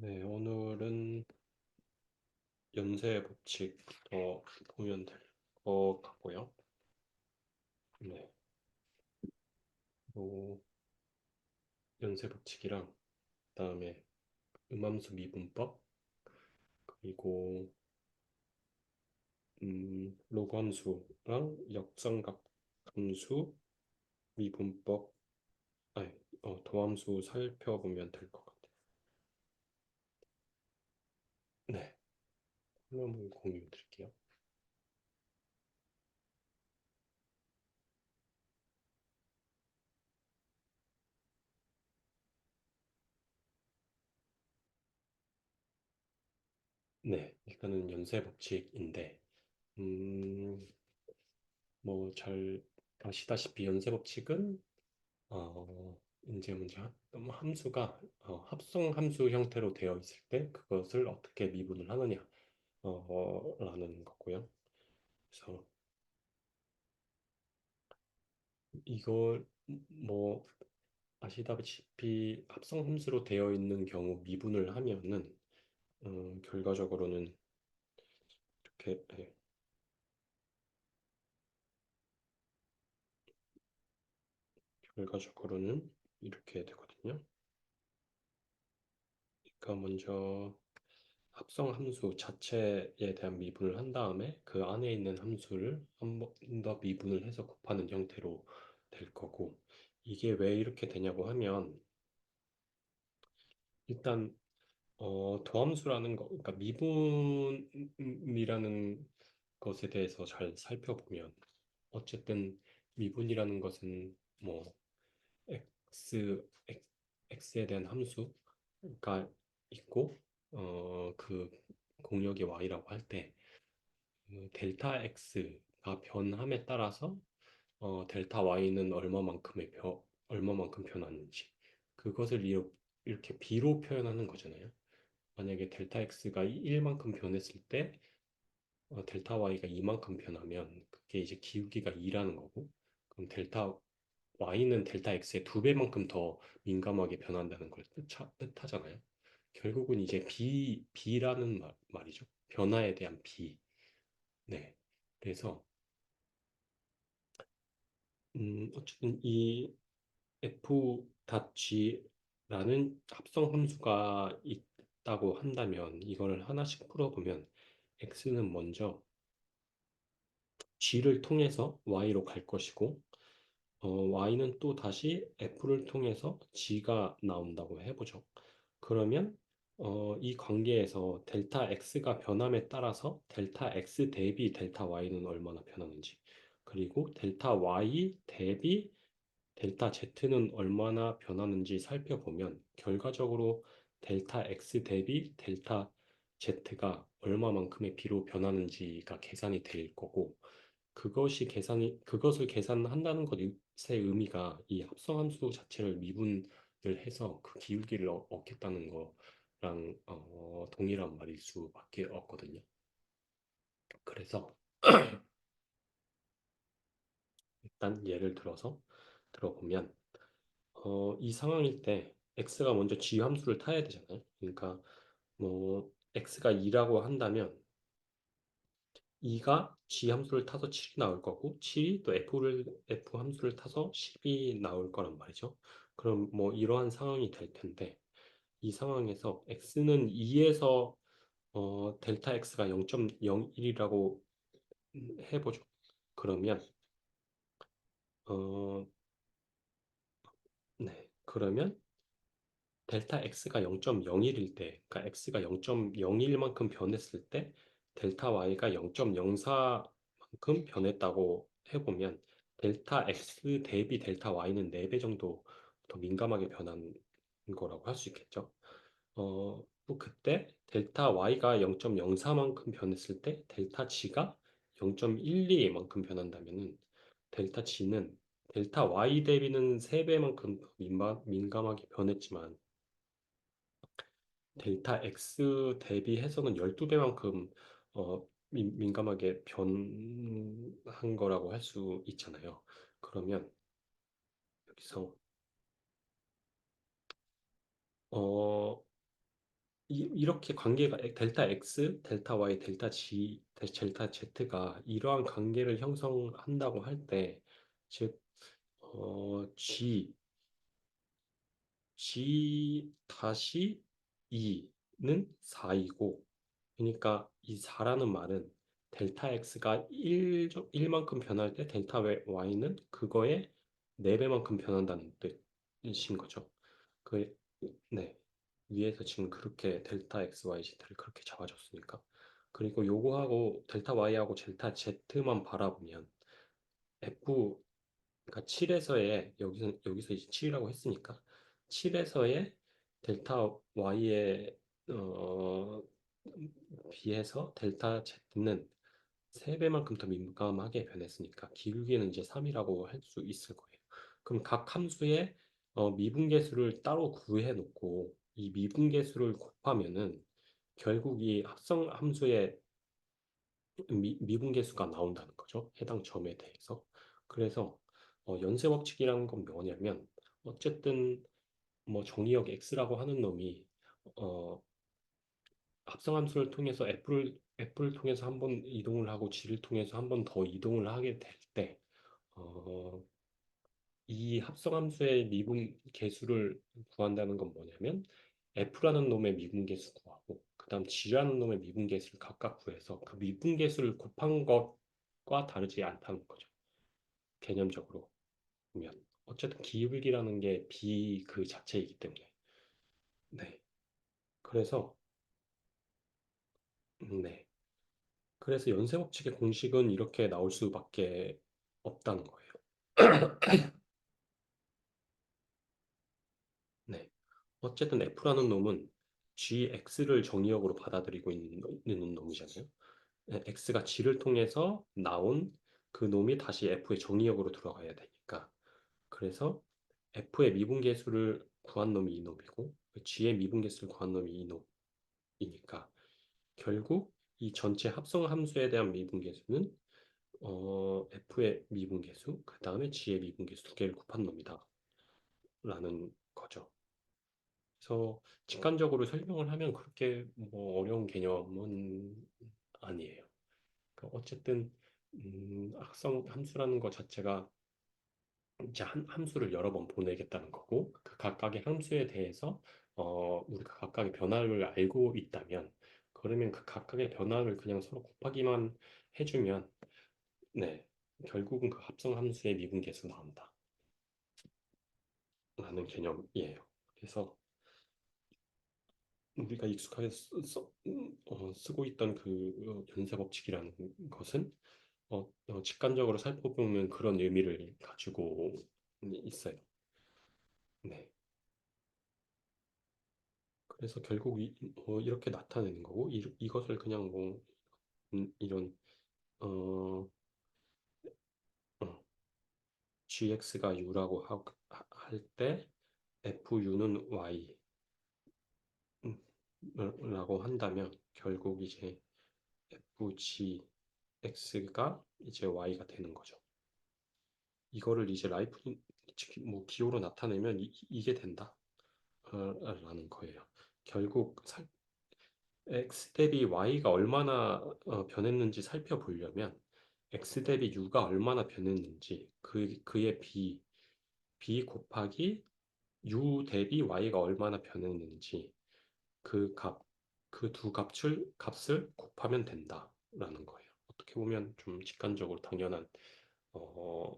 네, 오늘은 연쇄 법칙부터 보면 될 것 같고요. 네, 뭐 연쇄 법칙이랑 그다음에 음함수 미분법 그리고 로그 함수랑 역삼각 함수 미분법 아니 도함수 살펴보면 될 것 같아요. 네, 한번 공유 드릴게요. 네, 일단은 연쇄 법칙인데 음, 뭐 잘 아시다시피 연쇄 법칙은 이제 문제 함수가 합성 함수 형태로 되어 있을 때 그것을 어떻게 미분을 하느냐 라는 거고요. 그래서 이걸 뭐 아시다시피 합성 함수로 되어 있는 경우 미분을 하면은 결과적으로는 이렇게 결과적으로는 이렇게 되거든요. 그러니까 먼저 합성 함수 자체에 대한 미분을 한 다음에 그 안에 있는 함수를 한 번 더 미분을 해서 곱하는 형태로 될 거고 이게 왜 이렇게 되냐고 하면 일단 도함수라는 거 그러니까 미분이라는 것에 대해서 잘 살펴보면 어쨌든 미분이라는 것은 뭐 x, x에 대한 함수가 있고 그 공역이 y라고 할때 델타 x가 변함에 따라서 델타 y는 얼마만큼 변하는지 그것을 이렇게 b로 표현하는 거잖아요. 만약에 델타 x가 1만큼 변했을 때 델타 y가 2만큼 변하면 그게 이제 기울기가 2라는 거고 그럼 델타 y는 델타 x의 2배만큼 더 민감하게 변한다는 걸 뜻하잖아요. 결국은 이제 b라는 말이죠. 변화에 대한 b. 네. 그래서 어쨌든 이 f.g라는 합성 함수가 있다고 한다면 이걸 하나씩 풀어보면 x는 먼저 g를 통해서 y로 갈 것이고 y는 또 다시 f를 통해서 g가 나온다고 해보죠. 그러면 이 관계에서 델타 x가 변함에 따라서 델타 x 대비 델타 y는 얼마나 변하는지 그리고 델타 y 대비 델타 z는 얼마나 변하는지 살펴보면 결과적으로 델타 x 대비 델타 z가 얼마만큼의 비로 변하는지가 계산이 될 거고 그것을 계산한다는 것의 의미가 이 합성함수 자체를 미분을 해서 그 기울기를 얻겠다는 거랑 동일한 말일 수밖에 없거든요. 그래서 일단 예를 들어서 들어보면 이 상황일 때 x가 먼저 g 함수를 타야 되잖아요. 그러니까 뭐 x가 2라고 한다면 2가 g 함수를 타서 7이 나올 거고 7이 또 f 함수를 타서 10이 나올 거란 말이죠. 그럼 뭐 이러한 상황이 될 텐데 이 상황에서 x는 2에서 델타 x가 0.01이라고 해보죠. 그러면 어, 네. 그러면 델타 x가 0.01일 때, 그러니까 x가 0.01만큼 변했을 때 델타 y가 0.04만큼 변했다고 해보면 델타 x 대비 델타 y는 4배 정도 더 민감하게 변한 거라고 할 수 있겠죠. 또 그때 델타 y가 0.04만큼 변했을 때 델타 g가 0.12만큼 변한다면은 델타 g는 델타 y 대비는 3배만큼 민감하게 변했지만 델타 X 대비해서는 12배만큼 민감하게 변한 거라고 할 수 있잖아요. 그러면 여기서 어, 이렇게 관계가 델타 X, 델타 Y, 델타 G, 델타 Z가 이러한 관계를 형성한다고 할 때, 즉, G 다시 2는 4이고, 그러니까 이 4라는 말은 델타 X가 1만큼 변할 때 델타 Y는 그거의 4배만큼 변한다는 뜻인 거죠. 그, 네. 위에서 지금 그렇게 델타 X, Y, Z를 그렇게 잡아줬으니까. 그리고 요거하고 델타 Y하고 델타 Z만 바라보면 F, 그러니까 7에서의 여기서 이제 7이라고 했으니까 7에서의 델타 Y에 어, 비해서 델타 Z는 3배만큼 더 민감하게 변했으니까 기울기는 이제 3이라고 할 수 있을 거예요. 그럼 각 함수의 미분계수를 따로 구해 놓고 이 미분계수를 곱하면은 결국 이 합성 함수의 미분계수가 나온다는 거죠. 해당 점에 대해서. 그래서 연쇄 법칙이라는 건 뭐냐면 어쨌든 뭐 정의역 x라고 하는 놈이 어, 합성함수를 통해서 F를 통해서 한 번 이동을 하고 G를 통해서 한 번 더 이동을 하게 될 때, 어, 이 합성함수의 미분 계수를 구한다는 건 뭐냐면 F라는 놈의 미분 계수 구하고 그다음 G라는 놈의 미분 계수를 각각 구해서 그 미분 계수를 곱한 것과 다르지 않다는 거죠. 개념적으로 보면 어쨌든 기울기라는 게 B 그 자체이기 때문에 네. 그래서 네. 그래서 연쇄법칙의 공식은 이렇게 나올 수밖에 없다는 거예요. 네. 어쨌든 F라는 놈은 GX를 정의역으로 받아들이고 있는 놈이잖아요. 네, X가 G를 통해서 나온 그 놈이 다시 F의 정의역으로 들어가야 되니까. 그래서 F의 미분계수를 구한 놈이 이 놈이고, G의 미분계수를 구한 놈이 이 놈이니까. 결국 이 전체 합성 함수에 대한 미분계수는 F의 미분계수, 그 다음에 G의 미분계수 두 개를 곱한 놈이다. 라는 거죠. 그래서 직관적으로 설명을 하면 그렇게 뭐 어려운 개념은 아니에요. 그러니까 어쨌든 악성 함수라는 것 자체가 이제 한 함수를 여러 번 보내겠다는 거고 그 각각의 함수에 대해서 우리가 각각의 변화를 알고 있다면 그러면 그 각각의 변화를 그냥 서로 곱하기만 해주면 네 결국은 그 합성 함수의 미분계수 나온다. 라는 개념이에요. 그래서 우리가 익숙하게 쓰고 있던 그 연쇄 법칙이라는 것은 직관적으로 살펴보면 그런 의미를 가지고 있어요. 네. 그래서 결국 이렇게 나타내는 거고 이것을 그냥 뭐 이런 어, 어, gx가 u라고 할 때 fu는 y 라고 한다면 결국 이제 fgx가 이제 y가 되는 거죠. 이거를 이제 뭐 기호로 나타내면 이게 된다. 라는 거예요. 결국 x 대비 y가 얼마나 변했는지 살펴보려면 x 대비 u가 얼마나 변했는지 그의 b 곱하기 u 대비 y가 얼마나 변했는지 그 그 두 값을 곱하면 된다라는 거예요. 어떻게 보면 좀 직관적으로 당연한 어,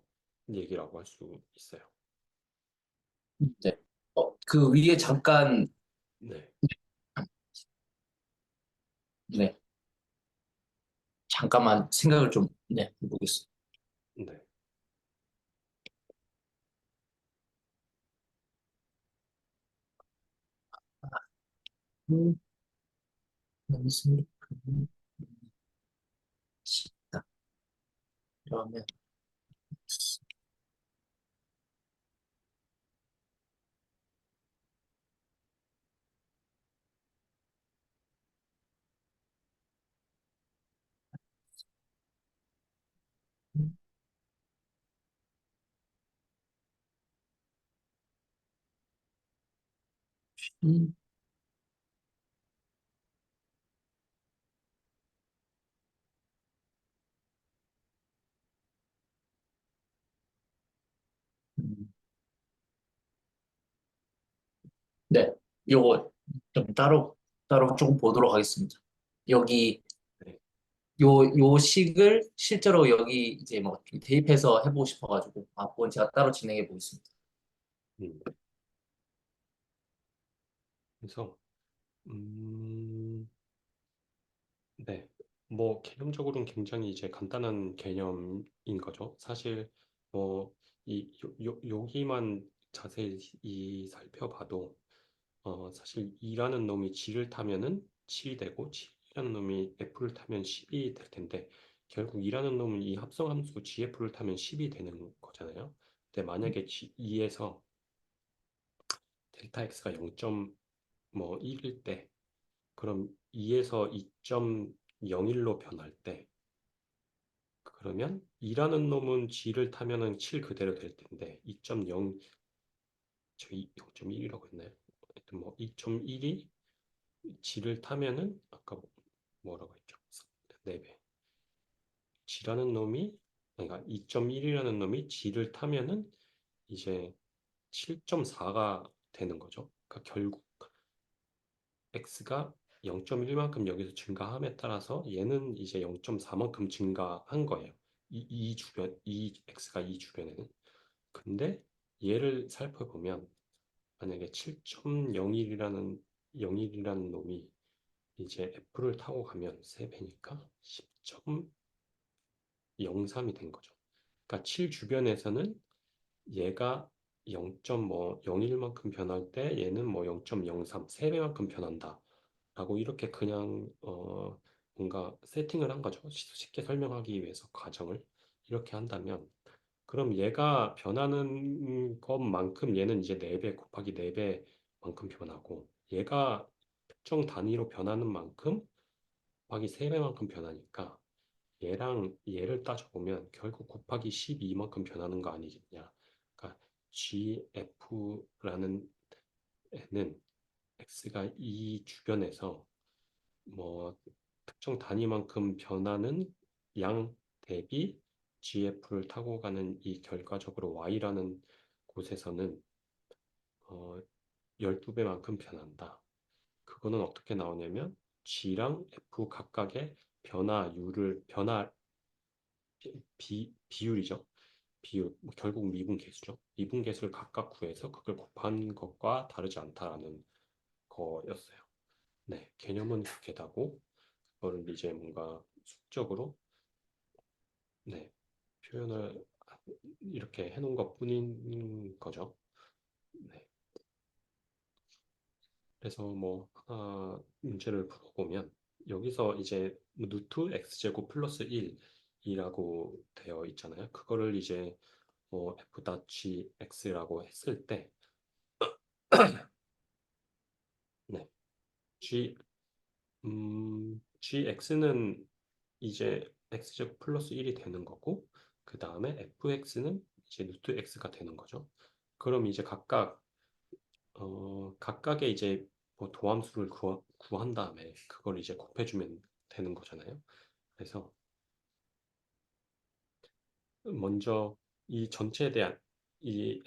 얘기라고 할 수 있어요. 네. 그 위에 잠깐, 네, 네, 잠깐만 생각을 좀, 네, 해보겠습니다. 네, 음, 연습, 시다. 그러면, 네. 요거 좀 따로 조금 보도록 하겠습니다. 여기 네. 요 식을 실제로 여기 이제 뭐좀 대입해서 해보고 싶어가지고 그건 제가 따로 진행해 보겠습니다. 음. 그래서 네. 뭐 개념적으로는 굉장히 이제 간단한 개념인 거죠. 사실 뭐 여기만 자세히 살펴봐도 사실 2라는 놈이 G를 타면은 7이 되고 7이라는 놈이 F를 타면 10이 될 텐데 결국 2라는 놈은 이 합성함수 GF를 타면 10이 되는 거잖아요. 근데 만약에 2에서 델타 X가 0.1일 때 그럼 2에서 2.01로 변할 때 그러면 2라는 놈은 G를 타면은 7 그대로 될 텐데 2.0 저희 0.1이라고 했나요? 하여튼 뭐 2.1이 G를 타면은 아까 뭐라고 했죠? 4배. G라는 놈이 그러니까 2.1이라는 놈이 G를 타면은 이제 7.4가 되는 거죠. 그러니까 결국 X가 0.1만큼 여기서 증가함에 따라서 얘는 이제 0.4만큼 증가한 거예요. 이 주변, 이 X가 이 주변에는. 근데 얘를 살펴보면 만약에 7.01이라는 0일이라는 놈이 이제 F를 타고 가면 3배니까 10.03이 된 거죠. 그러니까 7 주변에서는 얘가 0.01만큼 변할 때 얘는 뭐 0.03, 3배만큼 변한다. 라고 이렇게 그냥 뭔가 세팅을 한 거죠. 쉽게 설명하기 위해서 과정을 이렇게 한다면 그럼 얘가 변하는 것만큼 얘는 이제 4배 곱하기 4배만큼 변하고 얘가 특정 단위로 변하는 만큼 곱하기 3배만큼 변하니까 얘랑 얘를 따져보면 결국 곱하기 12만큼 변하는 거 아니겠냐. 그러니까 GF라는 애는 X가 이 주변에서 뭐 특정 단위만큼 변하는 양 대비 GF를 타고 가는 이 결과적으로 Y라는 곳에서는 어, 12배만큼 변한다. 그거는 어떻게 나오냐면 G랑 F 각각의 비율이죠. 비율, 뭐 결국 미분계수죠. 미분계수를 각각 구해서 그걸 곱한 것과 다르지 않다라는 거였어요. 네, 개념은 그렇게 다고 그거를 이제 뭔가 수적으로 네, 표현을 이렇게 해놓은 것뿐인 거죠. 네, 그래서 뭐 하나 문제를 풀어보면 여기서 이제 루트 x제곱 플러스 1이라고 되어 있잖아요. 그거를 이제 뭐 f.gx라고 했을 때 네, g gx는 이제 x제곱 플러스 1이 되는 거고 그 다음에 fx는 이제 루트 x가 되는 거죠. 그럼 이제 각각의 이제 뭐 도함수를 구한 다음에 그걸 이제 곱해주면 되는 거잖아요. 그래서 먼저 이 전체에 대한 이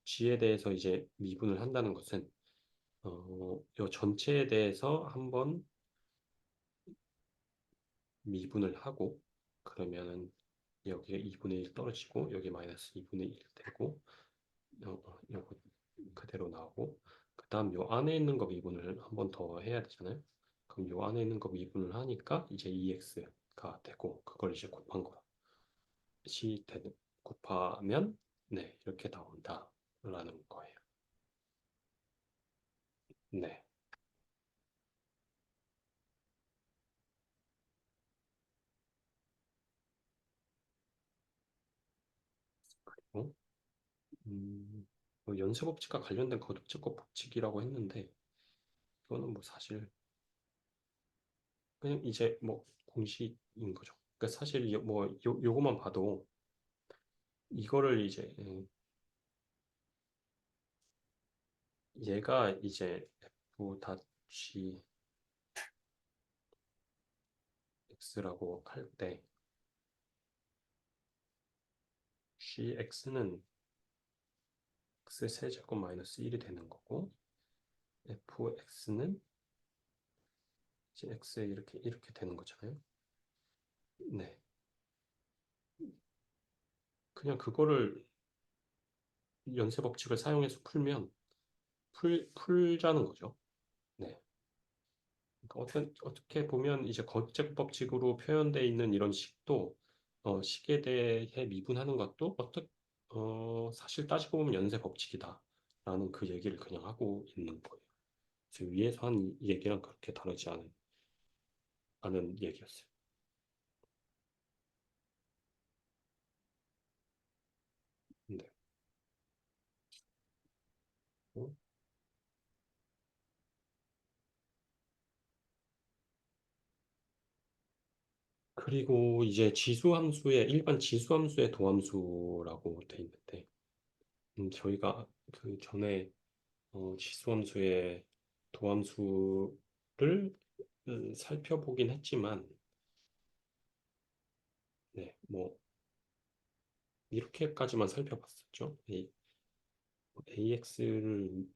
G에 대해서 이제 미분을 한다는 것은 이 전체에 대해서 한번 미분을 하고 그러면은 여기에 2분의 1 떨어지고 여기 마이너스 2분의 1 되고 요거 그대로 나오고 그 다음 요 안에 있는 거 미분을 한번 더 해야 되잖아요. 그럼 요 안에 있는 거 미분을 하니까 이제 2x가 되고 그걸 이제 곱하면 네 이렇게 나온다라는 거예요. 네. 그리고 뭐 연쇄법칙과 관련된 거듭제곱 법칙이라고 했는데 이거는 뭐 사실 그냥 이제 뭐 공식인 거죠. 그러니까 사실 요거만 봐도 이거를 이제 얘가 이제 f.g x라고 할 때 gx는 x 세제곱 마이너스 1이 되는 거고 fx는 이제 x에 이렇게 되는 거잖아요. 네. 그냥 그거를 연쇄 법칙을 사용해서 풀면 풀자는 거죠. 네. 그러니까 어떻게 보면 이제 거책 법칙으로 표현되어 있는 이런 식도 식에 대해 미분하는 것도 사실 따지고 보면 연쇄 법칙이다라는 그 얘기를 그냥 하고 있는 거예요. 지금 위에서 한 얘기랑 그렇게 다르지 않은 얘기였어요. 네. 어? 그리고 이제 지수함수의 일반 지수함수의 도함수라고 돼 있는데 저희가 그 전에 지수함수의 도함수를 살펴보긴 했지만 네, 뭐 이렇게까지만 살펴봤었죠. AX를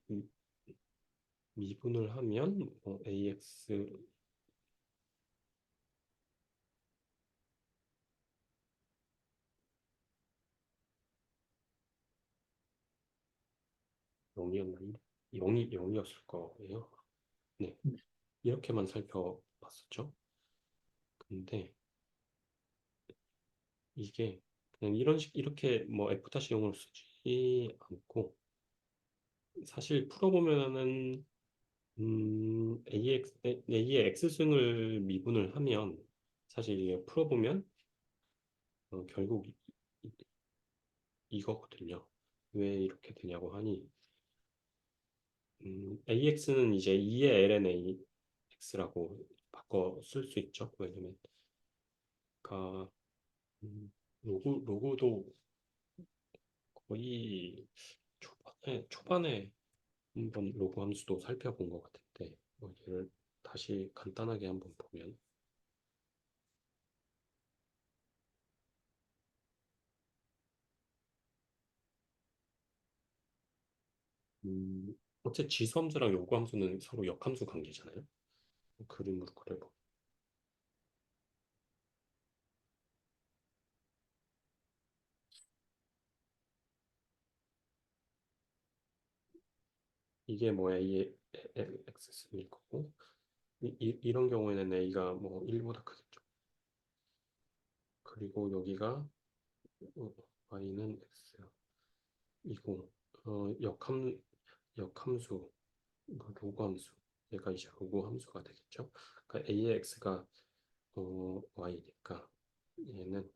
미분을 하면 AX 0이었나? 0이었을 거예요. 네, 이렇게만 살펴봤었죠. 근데 이게 그냥 이렇게 뭐 F-용을 쓰지 않고 사실 풀어보면은 A의 X승을 미분을 하면 사실 이게 풀어보면 결국 이거거든요. 왜 이렇게 되냐고 하니 AX는 이제 2의 LNA X라고 바꿔 쓸 수 있죠. 왜냐면 그러니까 로그도 거의 초반에 한번 로그 함수도 살펴본 것 같은데 얘를 다시 간단하게 한번 보면 어째 지수함수랑 요구함수는 서로 역함수 관계잖아요. 그림으로 그려보 이게 뭐 A의 X승일 거고 이런 경우에는 A가 뭐 1보다 크겠죠. 그리고 여기가 Y는 X이고 역함수 로그 함수 얘가 이제 로그 함수가 되겠죠. 그러니까 A의 X가 Y니까 얘는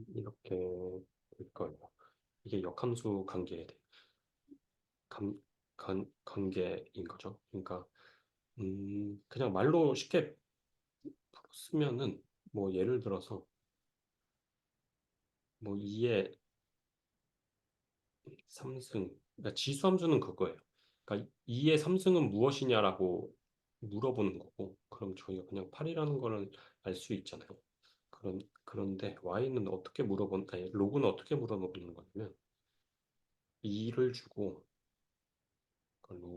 이렇게 될 거예요. 이게 역함수 관, 관계인 거죠. 그러니까 그냥 말로 쉽게 풀었으면은 뭐 예를 들어서 뭐 2의 3승 그러니까 지수함수는 그거예요. 그러니까 2의 3승은 무엇이냐라고 물어보는 거고 그럼 저희가 그냥 8이라는 거는 알 수 있잖아요. 그런데 y는 아니 로그는 어떻게 물어보는 거냐면 2를 주고 그러니까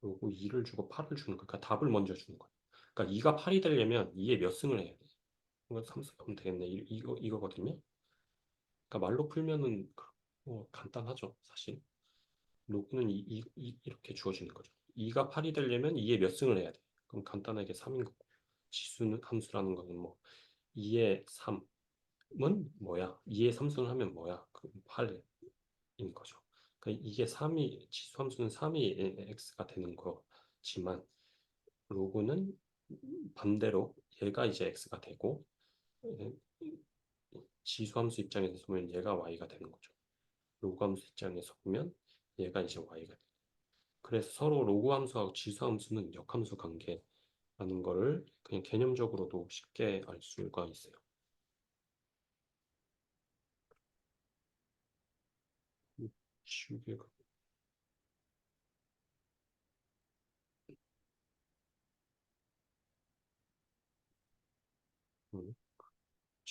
로그 2를 주고 8을 주는 거예요. 그러니까 답을 먼저 주는 거예요. 그러니까 2가 8이 되려면 2에 몇 승을 해야 돼? 이거 3승 하면 되겠네. 이거거든요. 그러니까 말로 풀면은 간단하죠, 사실. 로그는 이렇게 주어지는 거죠. 2가 8이 되려면 2에 몇 승을 해야 돼? 그럼 간단하게 3인 거고. 지수는 함수라는 거는 뭐 2에 3은 뭐야? 2에 3승을 하면 뭐야? 그럼 8인 거죠. 그러니까 이게 3이 지수 함수는 3이 x가 되는 거지만 로그는 반대로 얘가 이제 x가 되고 지수함수 입장에서 보면 얘가 y가 되는 거죠. 로그함수 입장에서 보면 얘가 이제 y가 돼요. 그래서 서로 로그함수하고 지수함수는 역함수 관계라는 거를 그냥 개념적으로도 쉽게 알 수가 있어요. 쉽게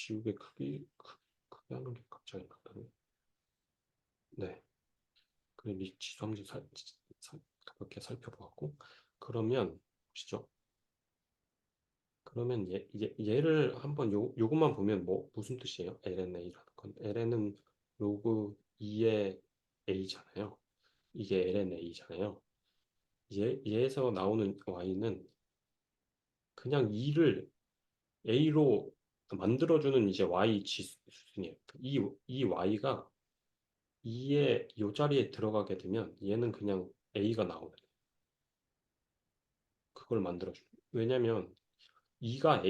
지우개 크게 하는 게 갑자기 나타네. 네. 그래, 지수 한번 가볍게 살펴보았고, 그러면 보시죠. 그러면 얘를 한번 요것만 보면 뭐 무슨 뜻이에요? LNA라는 건 LN은 로그 2의 A잖아요. 이게 LNA잖아요. 얘에서 나오는 Y는 그냥 2를 A로 만들어주는 이제 Y 지수순이에요. 이 Y가 2의 요 자리에 들어가게 되면 얘는 그냥 A가 나오는 그걸 만들어줘요. 왜냐면 2가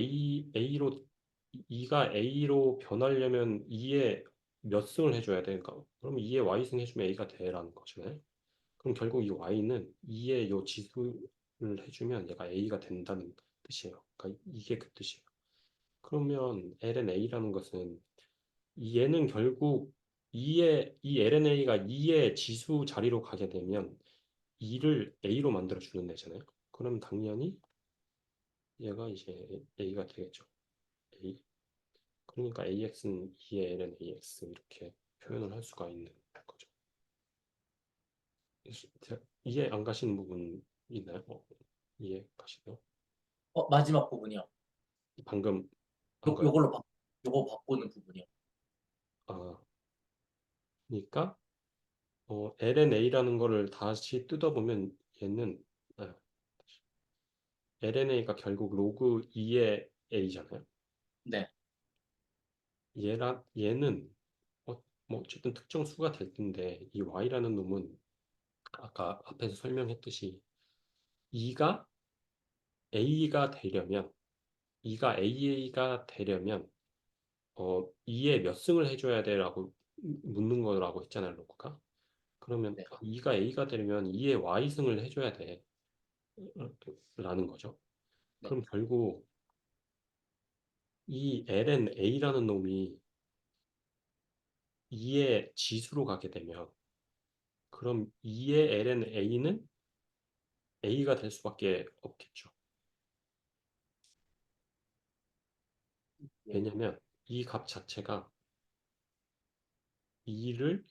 A로 변하려면 2에 몇 승을 해줘야 될까? 그럼 2에 Y승 해주면 A가 돼라는 거잖아요. 그럼 결국 이 Y는 2의 요 지수를 해주면 얘가 A가 된다는 뜻이에요. 그러니까 이게 그 뜻이에요. 그러면 LNA라는 것은 얘는 결국 이 LNA가 2의 지수 자리로 가게 되면 2를 A로 만들어 주는 애잖아요. 그럼 당연히 얘가 이제 A가 되겠죠. A. 그러니까 AX는 2의 ln AX 이렇게 표현을 할 수가 있는 거죠. 이해 안 가시는 부분 있나요? 이해 가시나요? 마지막 부분이요. 방금 한 요, 거요? 요걸로 바, 요거 바꾸는 부분이요. 아, 그러니까 LNA라는 거를 다시 뜯어보면 얘는 LNA가 결국 로그 2의 A잖아요. 네, 얘는 뭐 어쨌든 특정 수가 될 텐데 이 Y라는 놈은 아까 앞에서 설명했듯이 2가 A가 되려면 2가 A가 되려면 2에 몇 승을 해줘야 돼라고 묻는 거라고 했잖아요, 로그가. 그러면 네, 2가 A가 되려면 2에 Y승을 해줘야 돼 라는 거죠. 네, 그럼 결국 이 ln A라는 놈이 2의 지수로 가게 되면 그럼 2의 ln A는 A가 될 수밖에 없겠죠. 예. 왜냐면 이 값 자체가 2를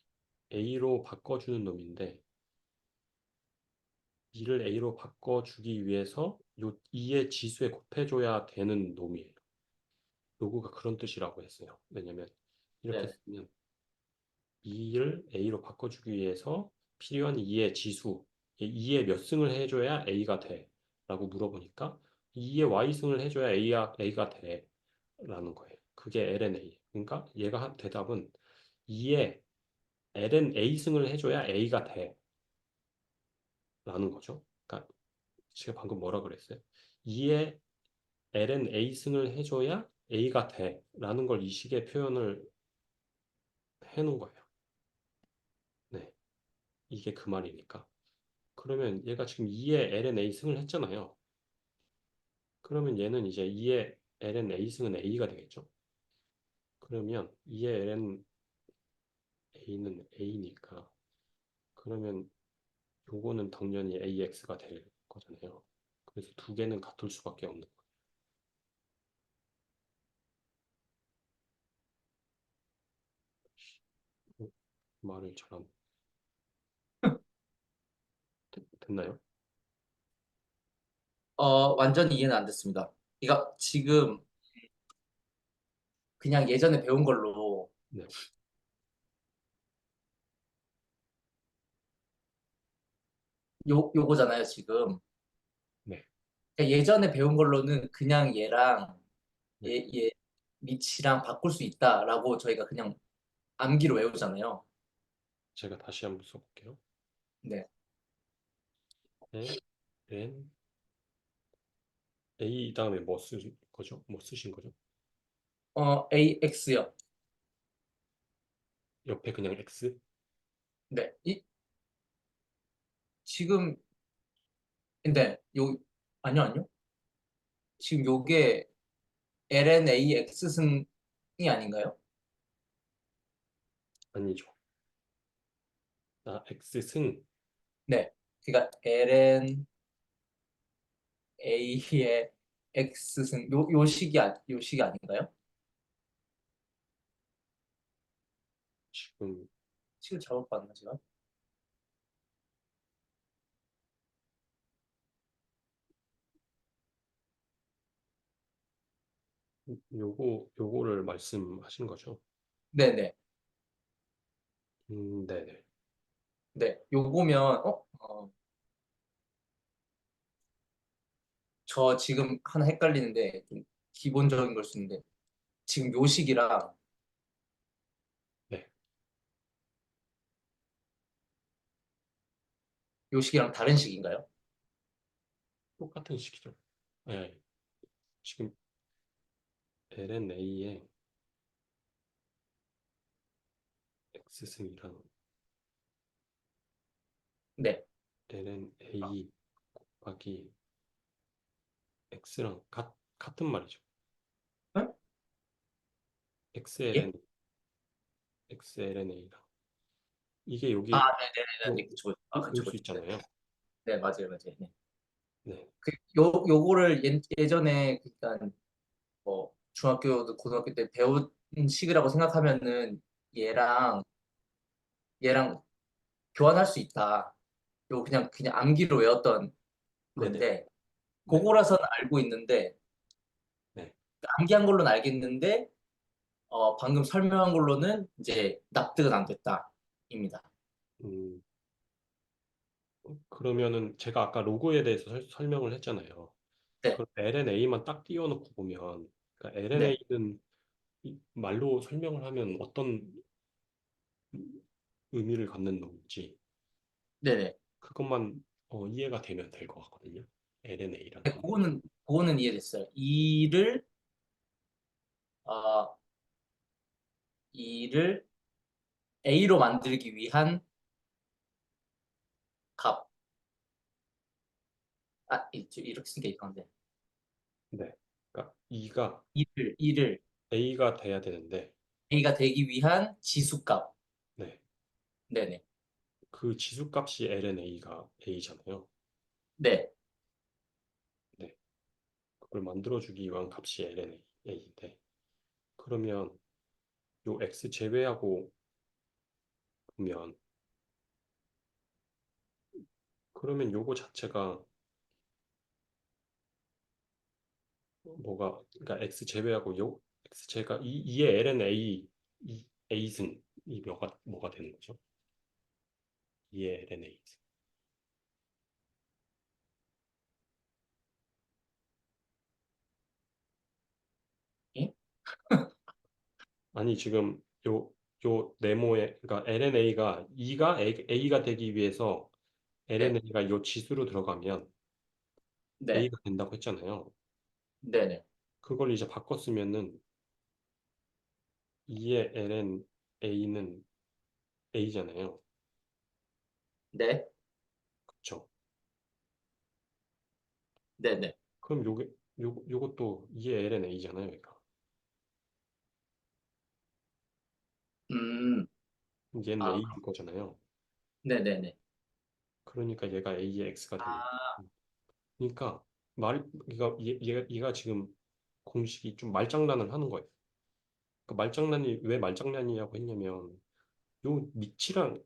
A로 바꿔주는 놈인데 2를 A로 바꿔주기 위해서 요 2의 지수에 곱해줘야 되는 놈이에요. 로그가 그런 뜻이라고 했어요. 왜냐면 이렇게 네, 쓰면 2를 A로 바꿔주기 위해서 필요한 2의 지수, 2의 몇 승을 해줘야 A가 돼? 라고 물어보니까 2의 Y승을 해줘야 A가 돼. 라는 거예요. 그게 LNA. 그러니까 얘가 한 대답은 2의 LNA승을 해줘야 A가 돼. 라는 거죠. 그러니까 제가 방금 뭐라 그랬어요? 2의 LNA승을 해줘야 A가 돼. 라는 걸 이 식의 표현을 해놓은 거예요. 네. 이게 그 말이니까. 그러면 얘가 지금 2의 LNA승을 했잖아요. 그러면 얘는 이제 2의 LNA승은 A가 되겠죠. 그러면 2의 LNA는 A니까. 그러면 요거는 당연히 AX가 될 거잖아요. 그래서 두 개는 같을 수밖에 없는 거예요. 말을 잘안 됐나요? 완전히 이해는 안 됐습니다. 그러니까 지금 그냥 예전에 배운 걸로 네, 요거잖아요, 지금. 네, 그러니까 예전에 배운 걸로는 그냥 얘랑 네. 얘 밑이랑 바꿀 수 있다라고 저희가 그냥 암기로 외우잖아요. 제가 다시 한번 써볼게요. 네. LN A 다음에 뭐 쓰신 거죠? 뭐 쓰신 거죠? AX요. 옆에 그냥 X? 네. 지금 근데 아니요, 아니요. 지금 요게 LNAX 승이 아닌가요? 아니죠. X승. 네. 그러니까 LNA의 X승 요 식이 아닌가요? 지금 식을 잘못 봤나 제가? 요거를 말씀하신 거죠? 네네. 네네. 네. 요거면 저 지금 하나 헷갈리는데 좀 기본적인 걸 수 있는데 지금 요식이랑 네. 요식이랑 다른 식인가요? 똑같은 식이죠. 네. 지금 LNA에 X승이랑 네. LNA 곱하기 X랑 같은 말이죠. 응? 예? XLN, XLNA랑. 이게 아, 여기 네네네. 그쵸. 아, 볼 그쵸, 수 그쵸. 네. 있잖아요. 네, 맞아요, 맞아요. 네. 네. 요거를 예전에 그러니까 뭐 중학교, 고등학교 때 배운 식이라고 생각하면은 얘랑 얘랑 교환할 수 있다. 요 그냥 암기로 외웠던 네네. 건데 네. 그거라서는 알고 있는데 네. 암기한 걸로는 알겠는데 방금 설명한 걸로는 이제 납득은 안 됐다입니다. 음, 그러면은 제가 아까 로고에 대해서 설명을 했잖아요. 네, 그 LNA만 딱 띄워놓고 보면, 그러니까 네, LNA는 말로 설명을 하면 어떤 의미를 갖는 놈인지 네네. 그것만 이해가 되면 될 것 같거든요. LNA라는 네, 건. 그거는 이해됐어요. 어, 이를 A로 만들기 위한 값. 아, 이렇게 쓰니까 이상한데. 네. 그러니까 E가 이를 A가 돼야 되는데, A가 되기 위한 지수값. 네. 네네. 그 지수값이 LNA가 A잖아요. 네, 네. 그걸 만들어주기 위한 값이 LNA인데, 그러면 요 X 제외하고 보면, 그러면 요거 자체가 그러니까 X 제외하고 X 제가 이의 LNA, 이 A승, 이 뭐가 되는 거죠? 이의 LNA. 예? 아니, 지금 요 네모에, 그러니까 LNA가 E가 A가 되기 위해서 네, LNA가 요 지수로 들어가면 네, A가 된다고 했잖아요. 네네. 그걸 이제 바꿔 쓰면은 E의 LNA는 A잖아요. 네, 그쵸? 네네. 그럼 요것도 E의 LNA잖아요, 얘가. 음, 얘는 아, A일 거잖아요. 네네네. 그러니까 얘가 A의 X가 되는 거예요. 아, 그러니까 얘가 지금 공식이 좀 말장난을 하는 거예요. 그 말장난이 왜 말장난이냐고 했냐면 요 밑이랑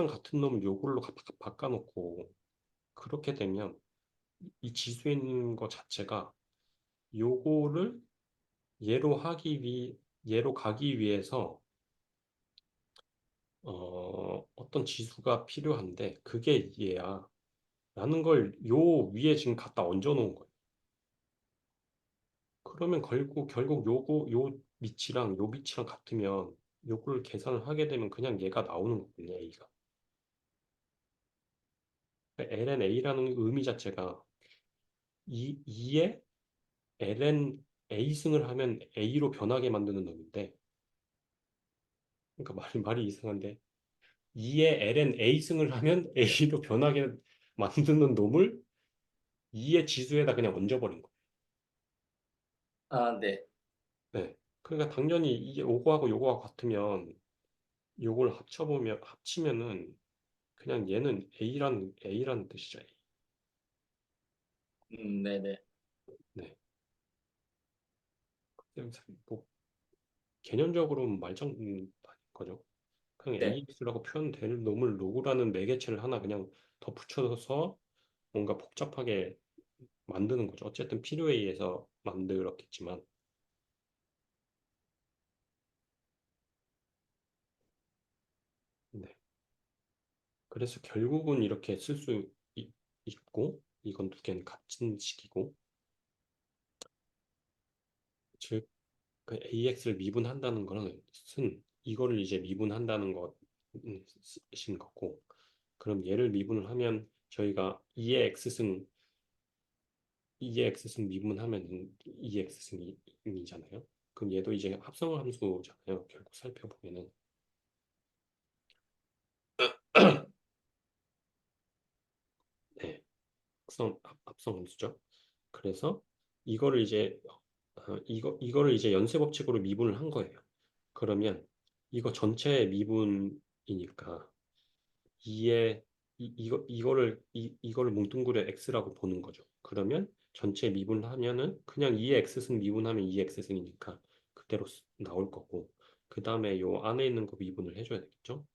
같은 놈을 요걸로 바꿔놓고 그렇게 되면 이 지수에 있는 거 자체가 요거를 얘로 얘로 가기 위해서 어떤 지수가 필요한데 그게 얘야 라는 걸 요 위에 지금 갖다 얹어 놓은 거예요. 그러면 결국 요 밑이랑 같으면 요걸 계산을 하게 되면 그냥 얘가 나오는 거거든요, A가. LNA라는 의미 자체가 이에 ln A승을 하면 A로 변하게 만드는 놈인데, 그러니까 말이 이상한데, 2에 ln A승을 하면 A로 변하게 만드는 놈을 2의 지수에다 그냥 얹어버린 거예요. 아, 네. 네. 그러니까 당연히 이게 요거하고 요거하고 같으면 요걸 합치면은 그냥 얘는 A라는 뜻이죠. A. 네네. 네. 그냥 뭐 개념적으로는 말장난 아닌 거죠. 그냥 네. AX라고 표현될 놈을 로그라는 매개체를 하나 그냥 더 붙여서 뭔가 복잡하게 만드는 거죠. 어쨌든 필요에 의해서 만들었겠지만, 네. 그래서 결국은 이렇게 쓸 수 있고, 이건 두 개는 같은 식이고, 즉, 그 AX를 미분한다는 것은 이거를 이제 미분한다는 것인 거고, 그럼 얘를 미분을 하면 저희가 2의 X승 미분하면 2의 X승이잖아요. 그럼 얘도 이제 합성 함수잖아요. 결국 살펴보면은. 네. 합성 함수죠. 그래서 이거를 이제 이거를 이제 연쇄 법칙으로 미분을 한 거예요. 그러면 이거 전체 미분이니까 2에 이거를 뭉뚱그려 x라고 보는 거죠. 그러면 전체 미분을 하면은 그냥 2의 x승 미분하면 2의 x승이니까 그대로 나올 거고 그 다음에 요 안에 있는 거 미분을 해줘야 되겠죠.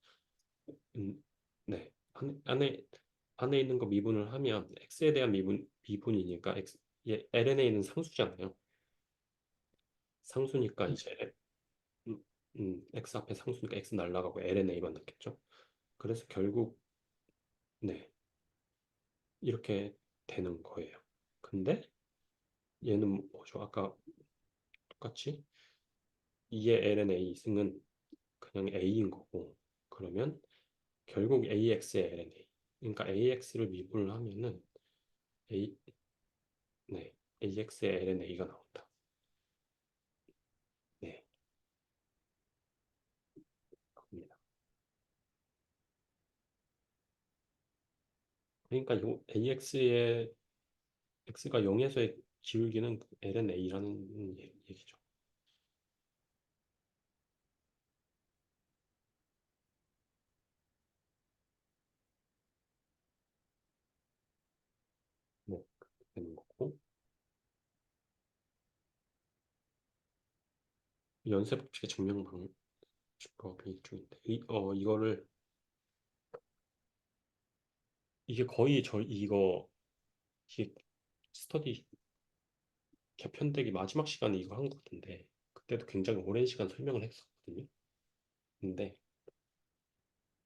네. 안에 있는 거 미분을 하면 x에 대한 미분이니까 LNA는 상수잖아요. 상수니까 이제 x 앞에 상수니까 x 날라가고 LNA만 남겠죠. 그래서 결국 네 이렇게 되는 거예요. 근데 얘는 뭐죠? 아까 똑같이 2의 LNA 승은 그냥 A인 거고 그러면 결국 AX의 LNA 그러니까 AX를 미분을 하면은 A 네 AX의 LNA가 나온다. 네, 겁니다. 그러니까 요 AX의 X가 0에서의 기울기는 LNA라는 얘기죠. 네, 그렇게 되는 거고 연쇄 법칙의 증명 방법이 일종인데 이거를 이게 거의 이게 스터디 개편되기 마지막 시간에 이거 한 것 같은데 그때도 굉장히 오랜 시간 설명을 했었거든요. 근데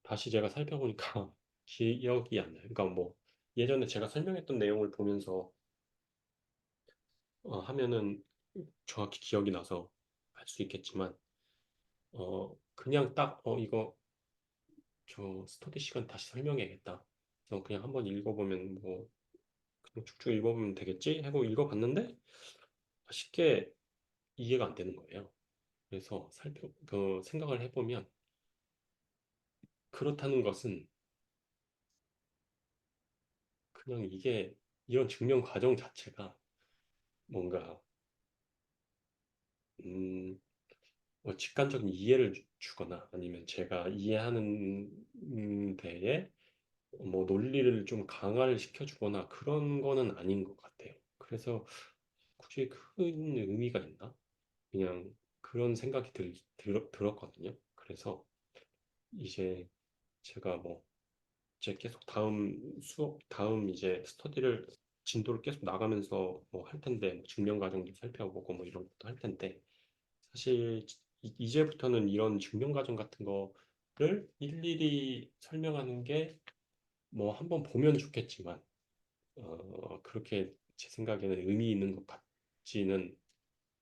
다시 제가 살펴보니까 기억이 안 나요. 그러니까 뭐 예전에 제가 설명했던 내용을 보면서 하면은 정확히 기억이 나서 할 수 있겠지만 그냥 딱 이거 저 스터디 시간 다시 설명해야겠다. 그래서 그냥 한번 읽어보면 뭐 그냥 쭉쭉 읽어보면 되겠지 하고 읽어봤는데 쉽게 이해가 안 되는 거예요. 그래서 생각을 해보면 그렇다는 것은 그냥 이런 증명 과정 자체가 뭔가 음, 뭐 직관적인 이해를 주거나 아니면 제가 이해하는 데에 뭐 논리를 좀 강화를 시켜주거나 그런 거는 아닌 것 같아요. 그래서 굳이 큰 의미가 있나? 그냥 그런 생각이 들었거든요. 그래서 이제 제가 뭐 이제 계속 다음 이제 진도를 계속 나가면서 뭐 할 텐데, 뭐 증명 과정도 살펴보고 뭐 이런 것도 할 텐데, 사실 이제부터는 이런 증명 과정 같은 거를 일일이 설명하는 게 뭐 한번 보면 좋겠지만, 그렇게 제 생각에는 의미 있는 것 같지는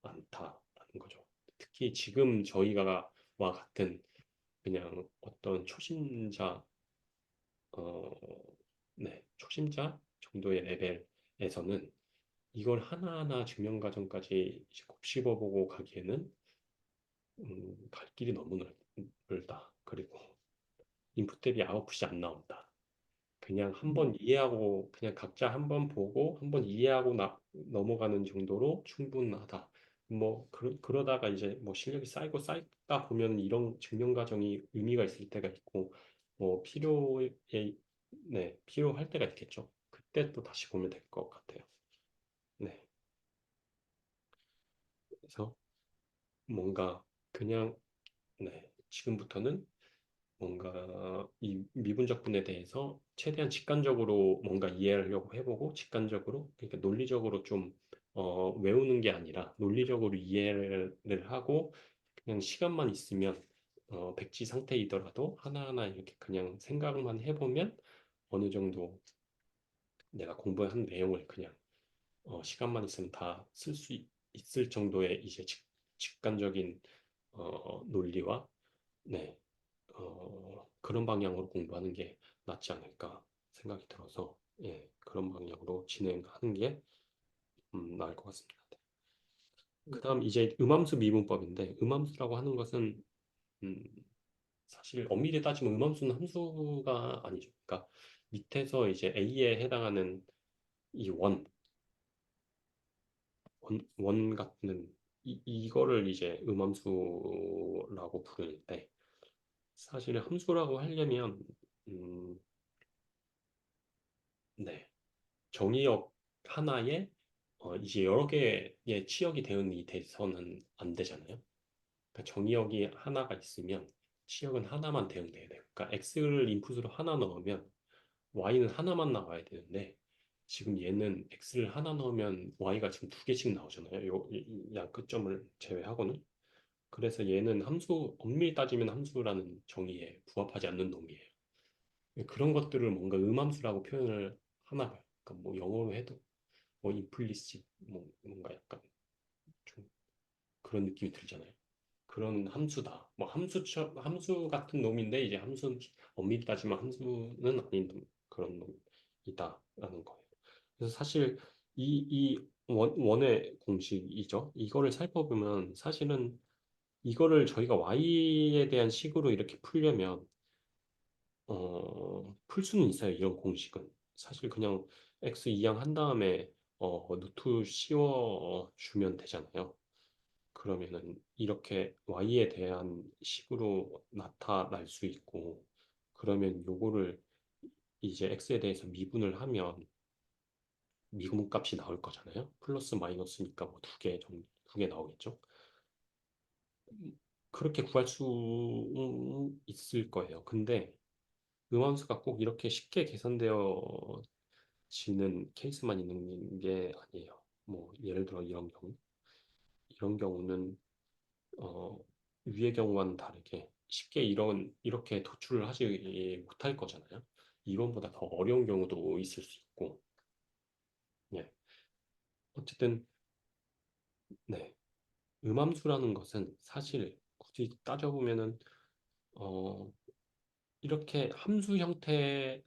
않다라는 거죠. 특히 지금 저희가 와 같은 그냥 어떤 어, 초심자 정도의 레벨에서는 이걸 하나하나 증명 과정까지 이제 곱씹어보고 가기에는 갈 길이 너무 넓다. 그리고 인풋 대비 아웃풋이 안 나온다. 그냥 한번 이해하고 그냥 각자 한번 보고 한번 이해하고 넘어가는 정도로 충분하다. 뭐 그러다가 이제 뭐 실력이 쌓이다 보면 이런 증명 과정이 의미가 있을 때가 있고 뭐 필요할 때가 있겠죠. 그때 또 다시 보면 될 것 같아요. 네. 그래서 뭔가 그냥 지금부터는 뭔가 이 미분적분에 대해서 최대한 직관적으로 뭔가 이해하려고 해보고 직관적으로 그러니까 논리적으로 좀 외우는 게 아니라 논리적으로 이해를 하고 그냥 시간만 있으면 백지 상태이더라도 하나하나 이렇게 그냥 생각만 해보면 어느 정도 내가 공부한 내용을 그냥 시간만 있으면 다 쓸 수 있을 정도의 이제 직관적인 논리와 네, 그런 방향으로 공부하는 게 낫지 않을까 생각이 들어서 예, 그런 방향으로 진행하는 게 나을 것 같습니다. 그다음 이제 음함수 미분법인데 음함수라고 하는 것은 음, 사실 엄밀히 따지면 음함수는 함수가 아니죠. 그러니까 밑에서 이제 A에 해당하는 이 원 같은 이거를 이제 음함수라고 부르는데 사실 함수라고 하려면 음, 네. 정의역 하나에 이제 여러 개의 치역이 대응이 돼서는 안 되잖아요. 그러니까 정의역이 하나가 있으면 치역은 하나만 대응돼야 돼요. 그러니까 x를 인풋으로 하나 넣으면 y는 하나만 나와야 되는데 지금 얘는 x를 하나 넣으면 y가 지금 두 개씩 나오잖아요. 양 끝점을 제외하고는. 그래서 얘는 함수, 엄밀히 따지면 함수라는 정의에 부합하지 않는 놈이에요. 그런 것들을 뭔가 음함수라고 표현을 하나 봐요. 그러니까 뭐 영어로 해도 뭐 임플리시 뭐 뭔가 약간 좀 그런 느낌이 들잖아요. 그런 함수다. 뭐 함수 같은 놈인데 이제 함수는 엄밀히 따지면 함수는 아닌 그런 놈이다라는 거예요. 그래서 사실 이 원의 공식이죠. 이거를 살펴보면 사실은 이거를 저희가 y에 대한 식으로 이렇게 풀려면 풀 수는 있어요. 이런 공식은. 사실 그냥 x 이항 한 다음에 루트 씌워 주면 되잖아요. 그러면은 이렇게 y에 대한 식으로 나타날 수 있고 그러면 요거를 이제 x에 대해서 미분을 하면 미분 값이 나올 거잖아요. 플러스 마이너스니까 뭐 두 개 나오겠죠. 그렇게 구할 수 있을 거예요. 근데 음함수가 꼭 이렇게 쉽게 계산되어지는 케이스만 있는 게 아니에요. 뭐 예를 들어 이런 경우는 어, 위의 경우와는 다르게 쉽게 이렇게 도출을 하지 못할 거잖아요. 이론보다 더 어려운 경우도 있을 수 있고, 예. 어쨌든 네, 음함수라는 것은 사실 굳이 따져보면은 어, 이렇게 함수 형태의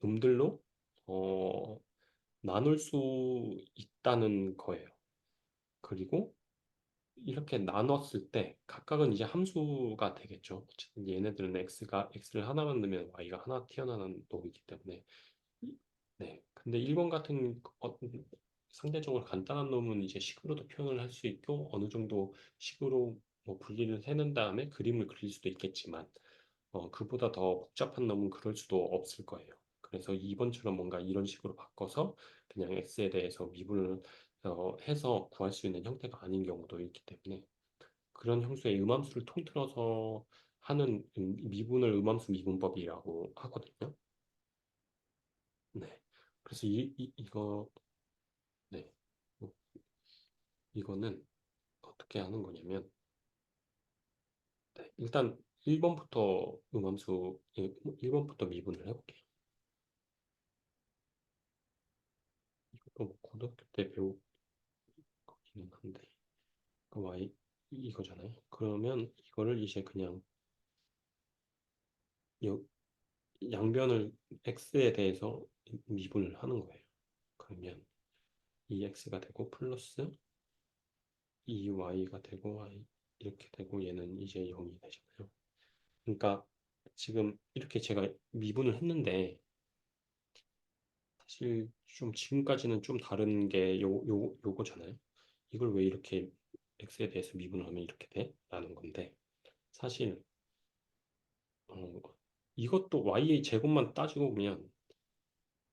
놈들로 어, 나눌 수 있다는 거예요. 그리고 이렇게 나눴을 때 각각은 이제 함수가 되겠죠. 어쨌든 얘네들은 x를 하나만 넣으면 y가 하나 튀어나오는 놈이기 때문에 네. 근데 1번 같은 상대적으로 간단한 놈은 이제 식으로도 표현을 할 수 있고 어느 정도 식으로 뭐 분리를 해낸 다음에 그림을 그릴 수도 있겠지만 그보다 더 복잡한 놈은 그럴 수도 없을 거예요. 그래서 2번처럼 뭔가 이런 식으로 바꿔서 그냥 x에 대해서 미분을 해서 구할 수 있는 형태가 아닌 경우도 있기 때문에 그런 형수의 음함수를 통틀어서 하는 미분을 음함수 미분법이라고 하거든요. 네. 그래서 이거 네. 뭐, 이거는 어떻게 하는 거냐면 네. 일단 1번부터 음함수 1번부터 미분을 해볼게요. 이것도 뭐 고등학교 때 배우기는 한데 그 y 이거잖아요. 그러면 이거를 이제 그냥 여- 양변을 x에 대해서 미분을 하는 거예요. 그러면 2x가 되고 플러스 2y가 되고 y 이렇게 되고 얘는 이제 0이 되잖아요. 그러니까 지금 이렇게 제가 미분을 했는데 사실 좀 지금까지는 좀 다른 게 요거잖아요. 이걸 왜 이렇게 x에 대해서 미분을 하면 이렇게 돼? 라는 건데 사실 어, 이것도 y의 제곱만 따지고 보면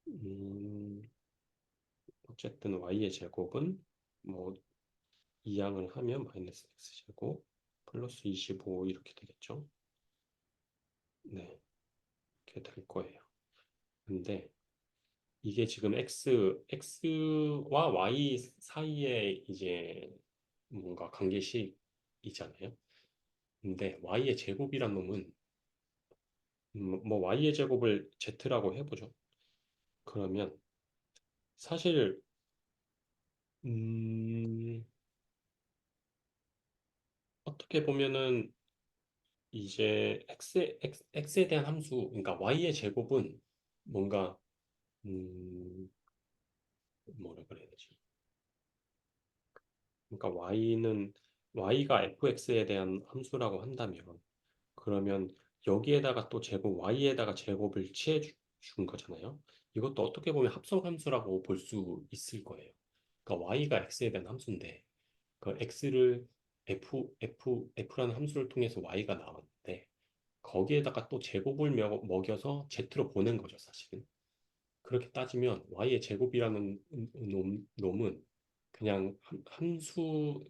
음, 어쨌든 y의 제곱은 뭐 이항을 하면 마이너스 x 제곱 플러스 25 이렇게 되겠죠. 네, 이렇게 될 거예요. 근데 이게 지금 x와 y 사이에 이제 뭔가 관계식이잖아요. 근데 y의 제곱이란 놈은 뭐 y의 제곱을 z라고 해보죠. 그러면 사실 음, 어떻게 보면은 이제 x에 대한 함수, 그러니까 y의 제곱은 뭔가 뭐라 그래야 되지? 그러니까 y가 fx에 대한 함수라고 한다면 그러면 여기에다가 또 제곱 y에다가 제곱을 취해 준 거잖아요. 이것도 어떻게 보면 합성 함수라고 볼 수 있을 거예요. 그러니까 y가 x에 대한 함수인데 그 x를 f라는 함수를 통해서 y가 나왔는데 거기에다가 또 제곱을 먹여서 z로 보낸 거죠, 사실은. 그렇게 따지면 y의 제곱이라는 놈은 그냥 함수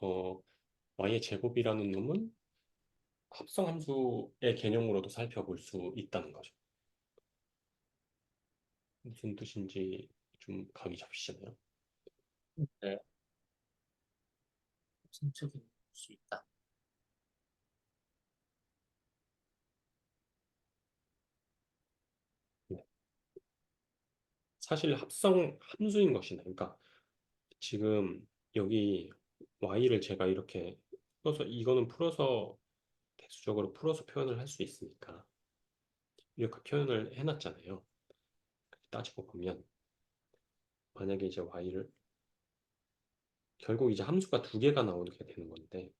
어, y의 제곱이라는 놈은 합성 함수의 개념으로도 살펴볼 수 있다는 거죠. 무슨 뜻인지 좀 감이 잡히시나요? 네, 심적인 수 있다. 네. 사실 합성 함수인 것이네. 그러니까 지금 여기 y를 제가 이렇게 풀어서 이거는 풀어서 대수적으로 풀어서 표현을 할 수 있으니까 이렇게 표현을 해놨잖아요. 따지고 보면 만약에 이제 y를 결국 이제 함수가 두 개가 나오게 되는 건데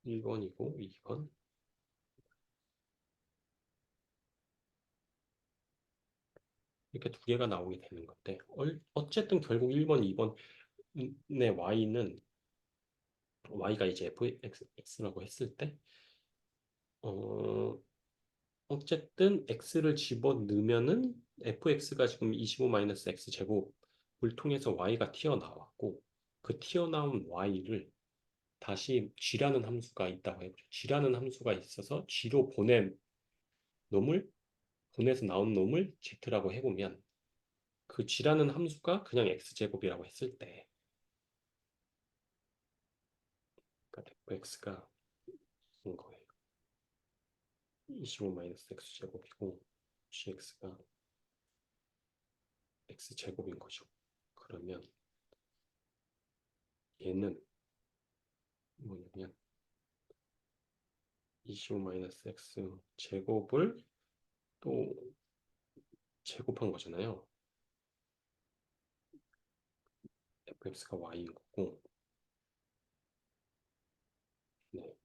1번이고 2번 이렇게 두 개가 나오게 되는 건데 어쨌든 결국 1번, 2번의 y는 y가 이제 fx라고 했을 때 어, 어쨌든 x를 집어넣으면은 fx가 지금 25-x 제곱을 통해서 y가 튀어나왔고 그 튀어나온 y를 다시 g라는 함수가 있다고 해보죠. g라는 함수가 있어서 g로 보낸 놈을 보내서 나온 놈을 z라고 해보면 그 g라는 함수가 그냥 x제곱이라고 했을 때 그러니까 fx가 인 거예요. 25-x 제곱이고 gx가 x 제곱인 거죠. 그러면 얘는 뭐냐면 25-x 제곱을 또 제곱한 거잖아요. fx가 y인 거고 네.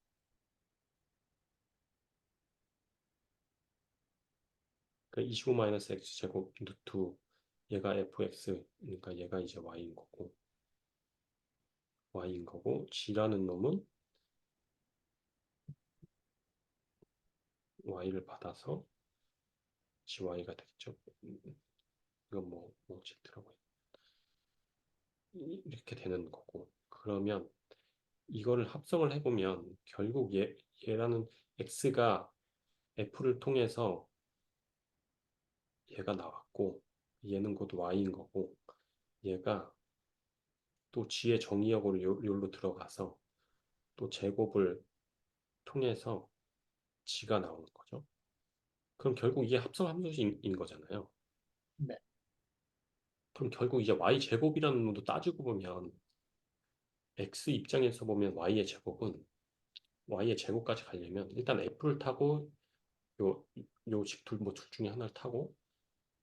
그러니까 25-x 제곱 루트 얘가 fx 그러니까 얘가 이제 y인 거고 g라는 놈은 y를 받아서 gy가 되겠죠. 이건 뭐 z라고 이렇게 되는 거고 그러면 이거를 합성을 해보면 결국 얘라는 x가 f를 통해서 얘가 나왔고 얘는 곧 y인 거고 얘가 또 g의 정의역으로 요로 들어가서 또 제곱을 통해서 g가 나오는 거죠. 그럼 결국 이게 합성 함수인 거잖아요. 네, 그럼 결국 이제 y 제곱이라는 놈도 따지고 보면 x 입장에서 보면 y의 제곱까지 가려면 일단 f를 타고 요 뭐둘 중에 하나를 타고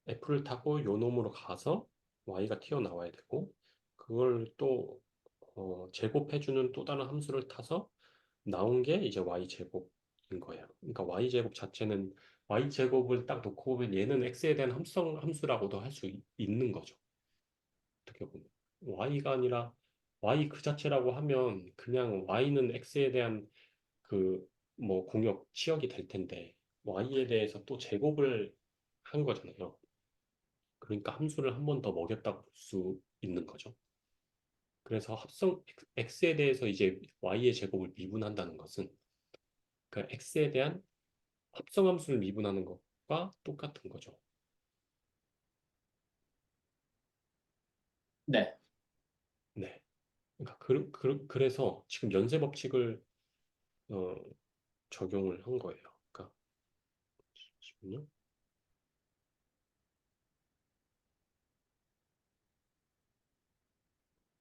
F를 타고 요 놈으로 가서 Y가 튀어나와야 되고 그걸 또 제곱해주는 또 다른 함수를 타서 나온 게 이제 Y제곱인 거예요. 그러니까 Y제곱 자체는 Y제곱을 딱 놓고 보면 얘는 X에 대한 합성 함수라고도 할 수 있는 거죠. 어떻게 보면 Y가 아니라 Y 그 자체라고 하면 그냥 Y는 X에 대한 그 뭐 공역 치역이 될 텐데 Y에 대해서 또 제곱을 한 거잖아요. 그러니까 함수를 한 번 더 먹였다고 볼 수 있는 거죠. 그래서 합성 x에 대해서 이제 y의 제곱을 미분한다는 것은 그 x에 대한 합성함수를 미분하는 것과 똑같은 거죠. 네. 네. 그러니까 그래서 지금 연쇄 법칙을 어, 적용을 한 거예요. 그러니까 잠시만요.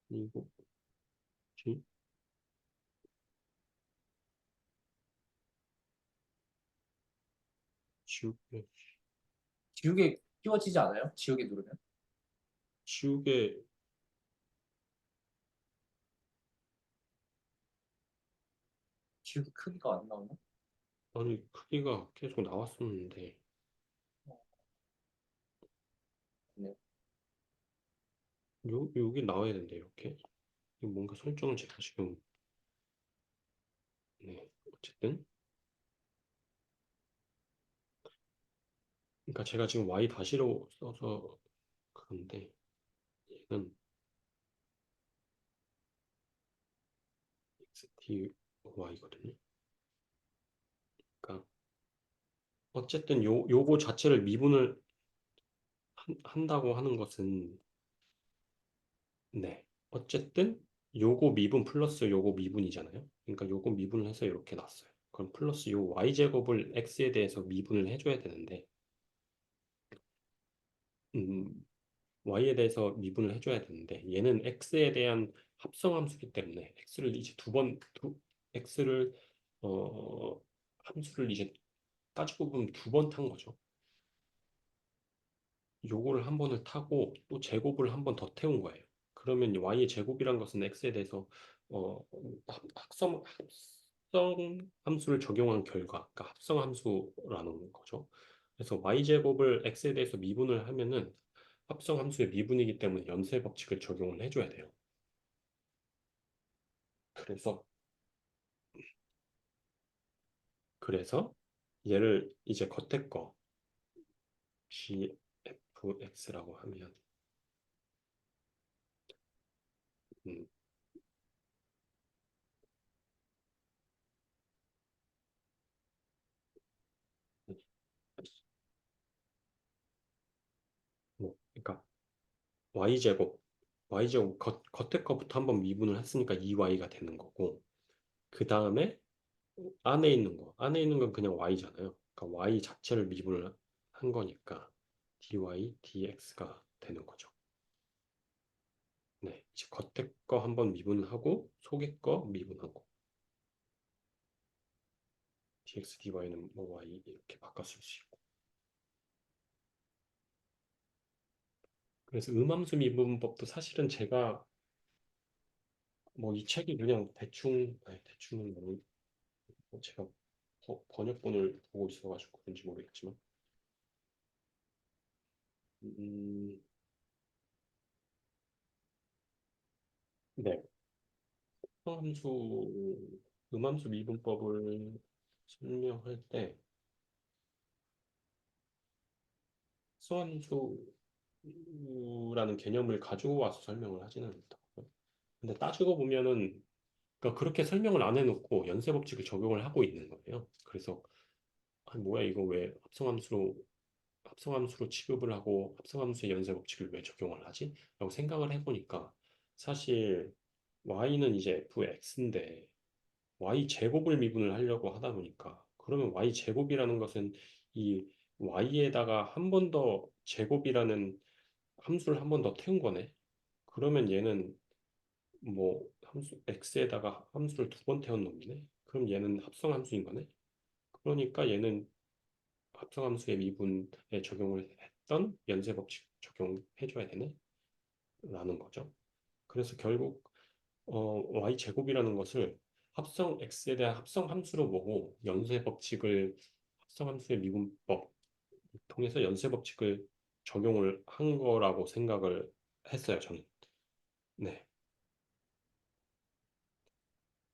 이거 뭐지? 지우개 지우개 끼워지지 않아요? 지우개 누르면? 지우개 지우개 크기가 안 나오나? 아니 크기가 계속 나왔었는데 네. 여기 나와야 된대 이렇게. 이거 뭔가 설정을 제가 지금 네 어쨌든 그러니까 제가 지금 y 다시로 써서 그런데 얘는 xdy거든요. 그러니까 어쨌든 요거 자체를 미분을 한다고 하는 것은 네 어쨌든 요거 미분 플러스 요거 미분이잖아요. 그러니까 요거 미분을 해서 이렇게 놨어요. 그럼 플러스 요 y제곱을 x에 대해서 미분을 해줘야 되는데 음, y에 대해서 미분을 해줘야 되는데 얘는 x에 대한 합성함수기 때문에 x를 이제 x를 어, 함수를 이제 따지고 보면 두 번 탄 거죠. 요거를 한 번을 타고 또 제곱을 한 번 더 태운 거예요. 그러면 y의 제곱이란 것은 x에 대해서 어, 합성 함수를 적용한 결과, 그러니까 합성 함수라는 거죠. 그래서 y제곱을 x에 대해서 미분을 하면은 합성 함수의 미분이기 때문에 연쇄 법칙을 적용을 해줘야 돼요. 그래서 그래서 얘를 이제 겉에 거 gfx라고 하면 음, 뭐 그러니까 y제곱 y제곱 겉에 거부터 한번 미분을 했으니까 2y가 되는 거고 그 다음에 안에 있는 건 그냥 y잖아요. 그러니까 y 자체를 미분을 한 거니까 dy dx가 되는 거죠. 네, 이제 겉에 거 한번 미분하고 속에 거 미분하고 dx dy는 뭐 y 이렇게 바꿨을 수 있고 그래서 음함수 미분법도 사실은 제가 뭐 이 책이 그냥 대충 아니 대충은 너무 제가 번역본을 보고 있어가지고 그런지 모르겠지만 음, 네 수함수 음함수 미분법을 설명할 때 수함수라는 개념을 가지고 와서 설명을 하지는 않더라고요. 근데 따지고 보면은 그러니까 그렇게 설명을 안 해놓고 연쇄 법칙을 적용을 하고 있는 거예요. 그래서 아, 뭐야 이거 왜 합성함수로 취급을 하고 합성함수의 연쇄 법칙을 왜 적용을 하지? 라고 생각을 해보니까 사실 y는 이제 fx인데 y 제곱을 미분을 하려고 하다 보니까 그러면 y 제곱이라는 것은 이 y에다가 한 번 더 제곱이라는 함수를 한 번 더 태운 거네. 그러면 얘는 뭐 함수 x에다가 함수를 두 번 태운 놈이네. 그럼 얘는 합성함수인 거네. 그러니까 얘는 합성함수의 미분에 적용을 했던 연쇄 법칙 적용해줘야 되네 라는 거죠. 그래서 결국 y 제곱이라는 것을 합성 x에 대한 합성 함수로 보고 연쇄 법칙을 합성 함수의 미분법 통해서 연쇄 법칙을 적용을 한 거라고 생각을 했어요, 저는. 네.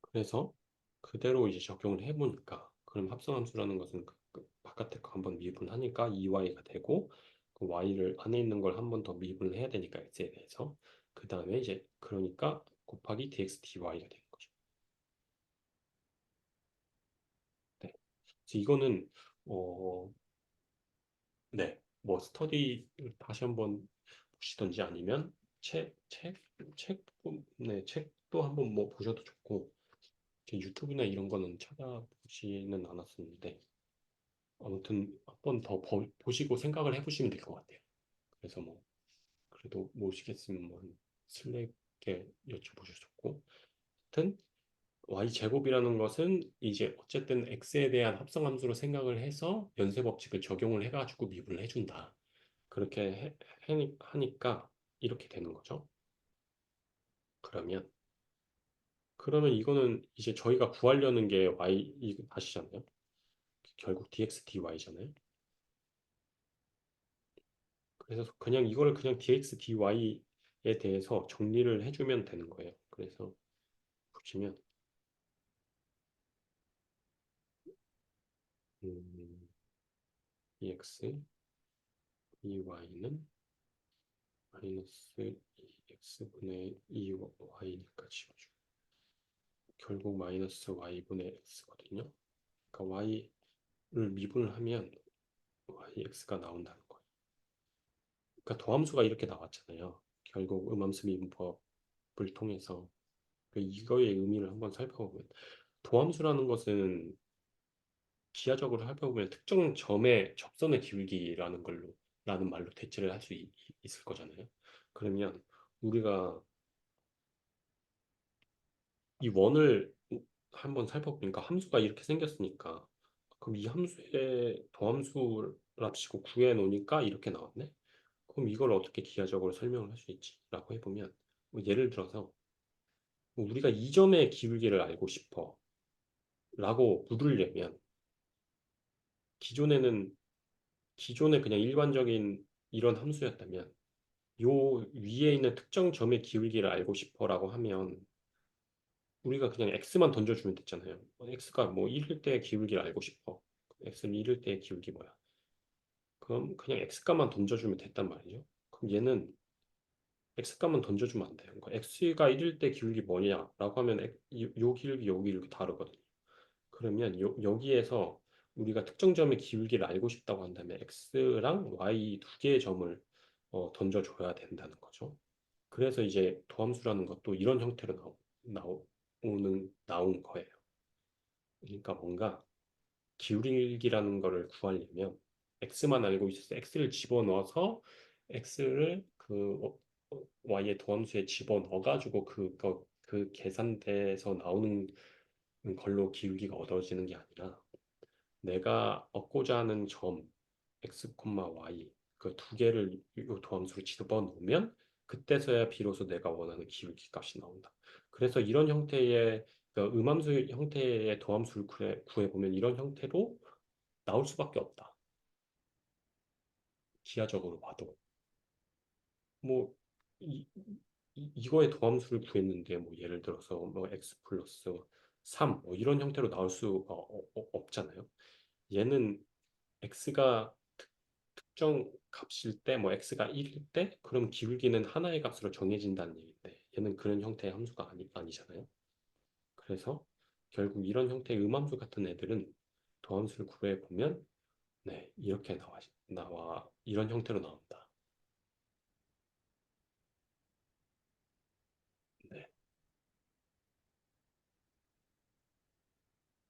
그래서 그대로 이제 적용을 해보니까 그럼 합성함수라는 것은 그 바깥에 거 한번 미분하니까 2y가 되고 그 y를 안에 있는 걸 한번 더 미분을 해야 되니까 x에 대해서 그 다음에 이제 그러니까 곱하기 dx dy가 되는 거죠. 네. 그래서 이거는 어, 네, 뭐 스터디를 다시 한번 보시던지 아니면 책, 네, 책도 한번 뭐 보셔도 좋고 유튜브나 이런 거는 찾아보지는 않았었는데 아무튼 한번 더 보시고 생각을 해보시면 될 것 같아요. 그래서 뭐 그래도 모르시겠으면 뭐 슬랙에 여쭤보셔도 좋고 하여튼 y제곱이라는 것은 이제 어쨌든 x에 대한 합성함수로 생각을 해서 연쇄 법칙을 적용을 해가지고 미분을 해준다. 그렇게 하니까 이렇게 되는 거죠. 그러면 이거는 이제 저희가 구하려는 게 y 이거 다시잖아요. 결국 dx dy잖아요. 그래서 그냥 이거를 그냥 dx dy에 대해서 정리를 해주면 되는 거예요. 그래서 보시면 음, dx dy는 마이너스 2x분의 2y니까 지워줘. 결국 마이너스 y분의 x거든요. 그러니까 y를 미분을 하면 yx가 나온다는 거예요. 그러니까 도함수가 이렇게 나왔잖아요. 결국 음함수 미분법을 통해서 그러니까 이거의 의미를 한번 살펴보면 도함수라는 것은 기하적으로 살펴보면 특정 점의 접선의 기울기라는 걸로 라는 말로 대체를 할 수 있을 거잖아요. 그러면 우리가 이 원을 한번 살펴보니까 함수가 이렇게 생겼으니까 그럼 이 함수의 도함수랍시고 구해 놓으니까 이렇게 나왔네. 그럼 이걸 어떻게 기하적으로 설명을 할 수 있지? 라고 해보면 뭐 예를 들어서 뭐 우리가 이 점의 기울기를 알고 싶어 라고 물으려면 기존에는 기존에 그냥 일반적인 이런 함수였다면 요 위에 있는 특정 점의 기울기를 알고 싶어라고 하면 우리가 그냥 x만 던져주면 됐잖아요. x가 뭐 1일 때의 기울기를 알고 싶어. x는 1일 때의 기울기 뭐야? 그럼 그냥 x값만 던져주면 됐단 말이죠. 그럼 얘는 x값만 던져주면 안 돼요. 그러니까 x가 1일 때 기울기 뭐냐라고 하면 요 기울기, 요 기울기 다르거든요. 그러면 여기에서 우리가 특정 점의 기울기를 알고 싶다고 한다면 x랑 y 두 개의 점을 던져줘야 된다는 거죠. 그래서 이제 도함수라는 것도 이런 형태로 나온 거예요. 그러니까 뭔가 기울기라는 거를 구하려면 x만 알고 있어서 x를 집어넣어서 x를 y의 도함수에 집어넣어가지고 그 계산돼서 나오는 걸로 기울기가 얻어지는 게 아니라 내가 얻고자 하는 점 x, y 그 두 개를 이 도함수로 집어넣으면 그때서야 비로소 내가 원하는 기울기 값이 나온다. 그래서 이런 형태의 그 음함수 형태의 도함수를 구해보면 이런 형태로 나올 수밖에 없다. 기하적으로 봐도. 뭐, 이거의 도함수를 구했는데, 뭐, 예를 들어서, 뭐, x 플러스 3, 뭐, 이런 형태로 나올 수가 없잖아요. 얘는 x가 특정 값일 때, 뭐, x가 1일 때, 그럼 기울기는 하나의 값으로 정해진다는 얘기인데, 얘는 그런 형태의 함수가 아니잖아요. 그래서 결국 이런 형태의 음함수 같은 애들은 도함수를 구해보면, 네, 이렇게 이런 형태로 나온다. 네,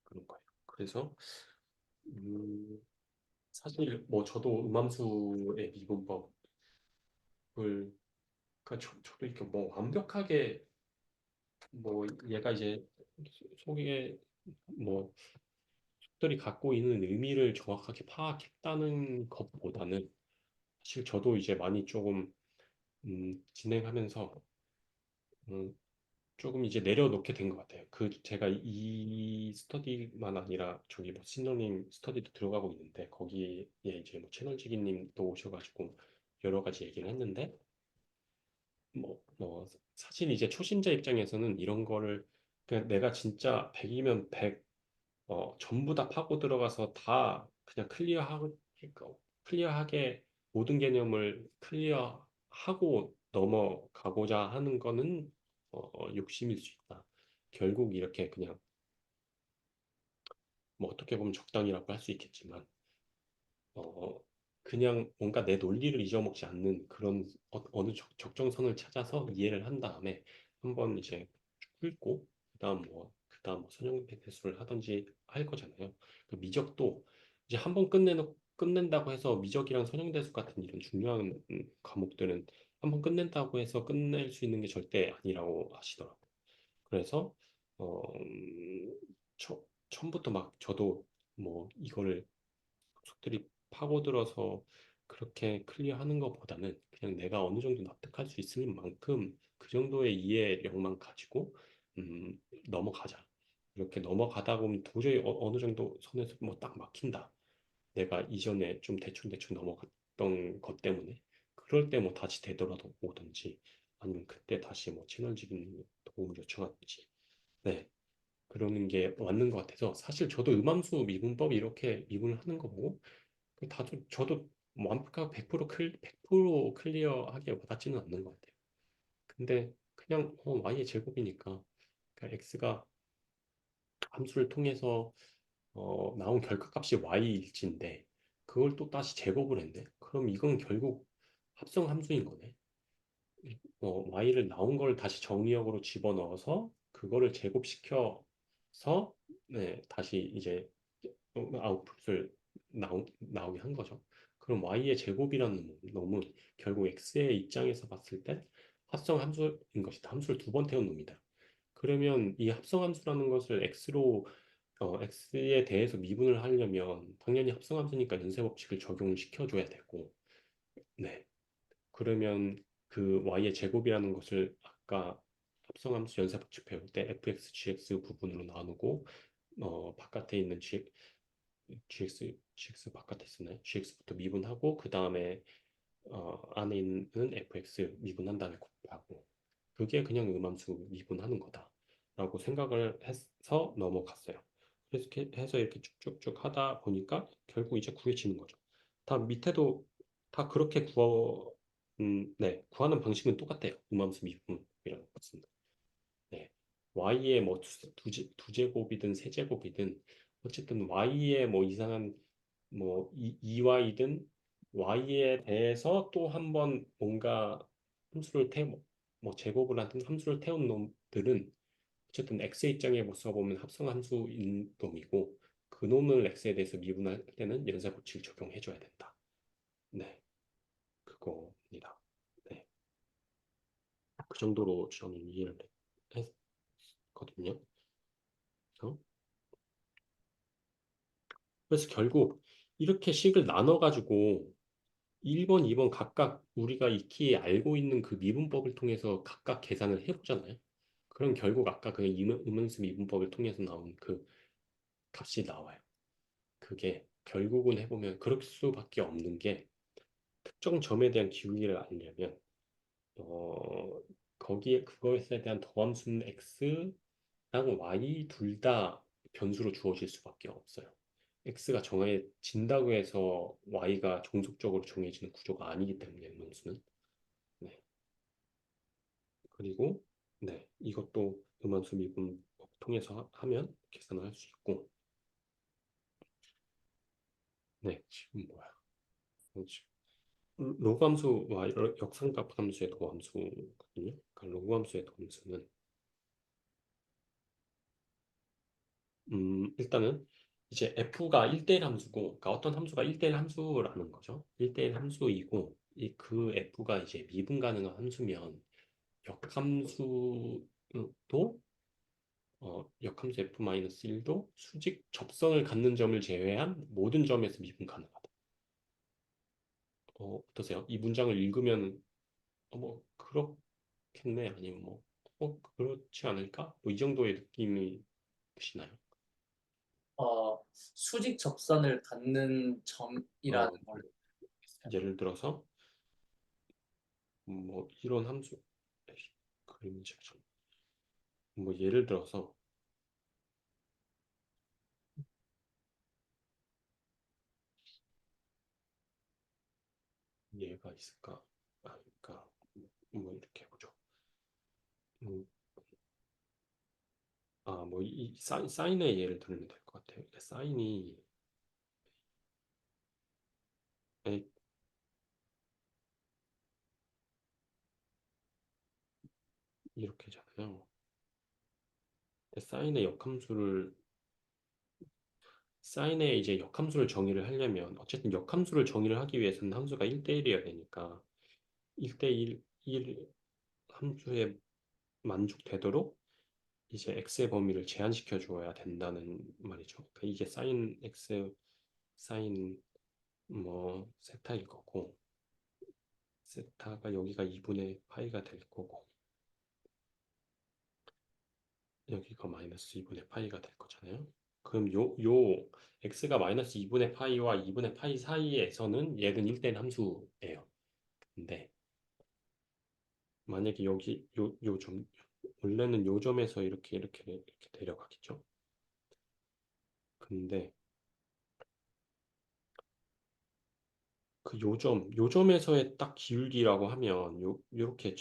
그런 거예요. 그래서 음, 사실 뭐 저도 음함수의 미분법을 그러니까 저도 이렇게 뭐 완벽하게 뭐 얘가 이제 속에 뭐 속들이 갖고 있는 의미를 정확하게 파악했다는 것보다는 사실 저도 이제 많이 조금 진행하면서 음, 조금 이제 내려놓게 된 것 같아요. 제가 이 스터디만 아니라 저기 뭐 신노님 스터디도 들어가고 있는데 거기에 이제 뭐 채널지기님도 오셔가지고 여러 가지 얘기를 했는데 뭐 사실 이제 초심자 입장에서는 이런 거를 그냥 내가 진짜 100이면 100 전부 다 파고 들어가서 다 그냥 클리어하게 모든 개념을 클리어하고 넘어가고자 하는 거는 욕심일 수 있다. 결국 이렇게 그냥 뭐 어떻게 보면 적당이라고 할 수 있겠지만 어, 그냥 뭔가 내 논리를 잊어먹지 않는 그런 어느 적정선을 찾아서 이해를 한 다음에 한번 이제 훑고 그다음 뭐 선형 배수를 하든지 할 거잖아요. 그 미적도 이제 한번 끝낸다고 해서 미적이랑 선형대수 같은 이런 중요한 과목들은 한번 끝낸다고 해서 끝낼 수 있는 게 절대 아니라고 하시더라고요. 그래서 어, 처음부터 막 저도 뭐 이거를 속들이 파고들어서 그렇게 클리어하는 것보다는 그냥 내가 어느 정도 납득할 수 있을 만큼 그 정도의 이해력만 가지고 음, 넘어가자. 이렇게 넘어가다 보면 도저히 느 정도 선에서 뭐 딱 막힌다. 내가 이전에 좀 대충대충 넘어갔던 것 때문에 그럴 때 뭐 다시 되돌아오든지 아니면 그때 다시 뭐 채널적인 도움을 요청하든지 네 그러는 게 맞는 것 같아서 사실 저도 음함수 미분법 이렇게 미분을 하는 거 보고 저도 뭐 완벽하게 100% 클리어하게 와닿지는 않는 것 같아요. 근데 그냥 y의 제곱이니까 그러니까 x가 함수를 통해서 나온 결과값이 y일지인데 그걸 또 다시 제곱을 했네. 그럼 이건 결국 합성 함수인 거네. y를 나온 걸 다시 정의역으로 집어넣어서 그거를 제곱시켜서 네, 다시 이제 아웃풋을 나오게 한 거죠. 그럼 y의 제곱이라는 놈은 결국 x의 입장에서 봤을 때 합성 함수인 것이다. 함수를 두 번 태운 놈이다. 그러면 이 합성 함수라는 것을 x에 대해서 미분을 하려면 당연히 합성 함수니까 연쇄 법칙을 적용을 시켜줘야 되고, 네. 그러면 그 y의 제곱이라는 것을 아까 합성함수 연쇄법칙 배울 때 fx, gx 부분으로 나누고 바깥에 있는 gx 바깥에 쓰네. gx부터 미분하고 그 다음에 안에 있는 fx 미분한 다음에 곱하고 그게 그냥 음함수 미분하는 거다라고 생각을 해서 넘어갔어요. 그래서 이렇게 해서 이렇게 쭉쭉쭉 하다 보니까 결국 이제 구해지는 거죠. 다 밑에도 다 그렇게 네, 구하는 방식은 똑같아요. 음함수 미분이라는 것은. 네. y의 뭐 두제곱이든 세제곱이든 어쨌든 y의 뭐 이상한 뭐 2y든 y에 대해서 또 한번 뭔가 함수를 뭐 제곱을 하든 함수를 태운 놈들은 어쨌든 x의 입장에 뭐 써보면 합성 함수인 놈이고 그 놈을 x에 대해서 미분할 때는 연쇄 법칙을 적용해줘야 된다. 네, 그겁니다. 네, 그 정도로 저는 이해를 했거든요. 그래서 결국 이렇게 식을 나눠가지고 1번, 2번 각각 우리가 익히 알고 있는 그 미분법을 통해서 각각 계산을 해보잖아요. 그럼 결국 아까 그 음응수 미분법을 통해서 나온 그 값이 나와요. 그게 결국은 해보면 그럴 수밖에 없는 게 특정 점에 대한 기울기를 알려면 거기에 그것에 대한 더함수는 x랑 y 둘 다 변수로 주어질 수밖에 없어요. x가 정해진다고 해서 y가 종속적으로 정해지는 구조가 아니기 때문에 음함수는 네. 그리고 네 이것도 음함수 미분 통해서 하면 계산을 할 수 있고 네 지금 뭐야 지금 로그 함수와 역삼각 함수의 도함수거든요. 그러니까 로그 함수의 도함수는 일단은 이제 f가 1대1 함수고 그러니까 어떤 함수가 1대1 함수라는 거죠. 1대1 함수이고 그 f가 이제 미분 가능한 함수면 역함수도 역함수 f-1도 수직 접선을 갖는 점을 제외한 모든 점에서 미분 가능하다. 어떠세요? 이 문장을 읽으면 뭐 그렇겠네 아니면 뭐 그렇지 않을까? 뭐 이 정도의 느낌이 드시나요? 수직 접선을 갖는 점이라는 어, 걸 예를 들어서 뭐 이런 함수 그림이 뭐 예를 들어서 얘가 있을까? 그러니까 뭐 이렇게 해보죠. 이 사인의 예를 들면 될 것 같아요. 이게 사인이 에, 이렇게잖아요. 사인의 역함수를 사인의 이제 역함수를 정의를 하려면 어쨌든 역함수를 정의를 하기 위해서는 함수가 1대1이어야 되니까 1대1 1 함수에 만족되도록 이제 x의 범위를 제한시켜 주어야 된다는 말이죠. 그러니까 이게 사인 x 사인 뭐 세타일 거고 세타가 여기가 2분의 파이가 될 거고 여기가 마이너스 2분의 파이가 될 거잖아요. 그럼 요 x가 마이너스 2분의 파이와 2분의 파이 사이에서는 얘는 1대1 함수예요. 근데 만약에 여기 요 점 원래는 요 점에서 이렇게 내려가겠죠. 근데 그 요점에서의 딱 기울기라고 하면 요렇게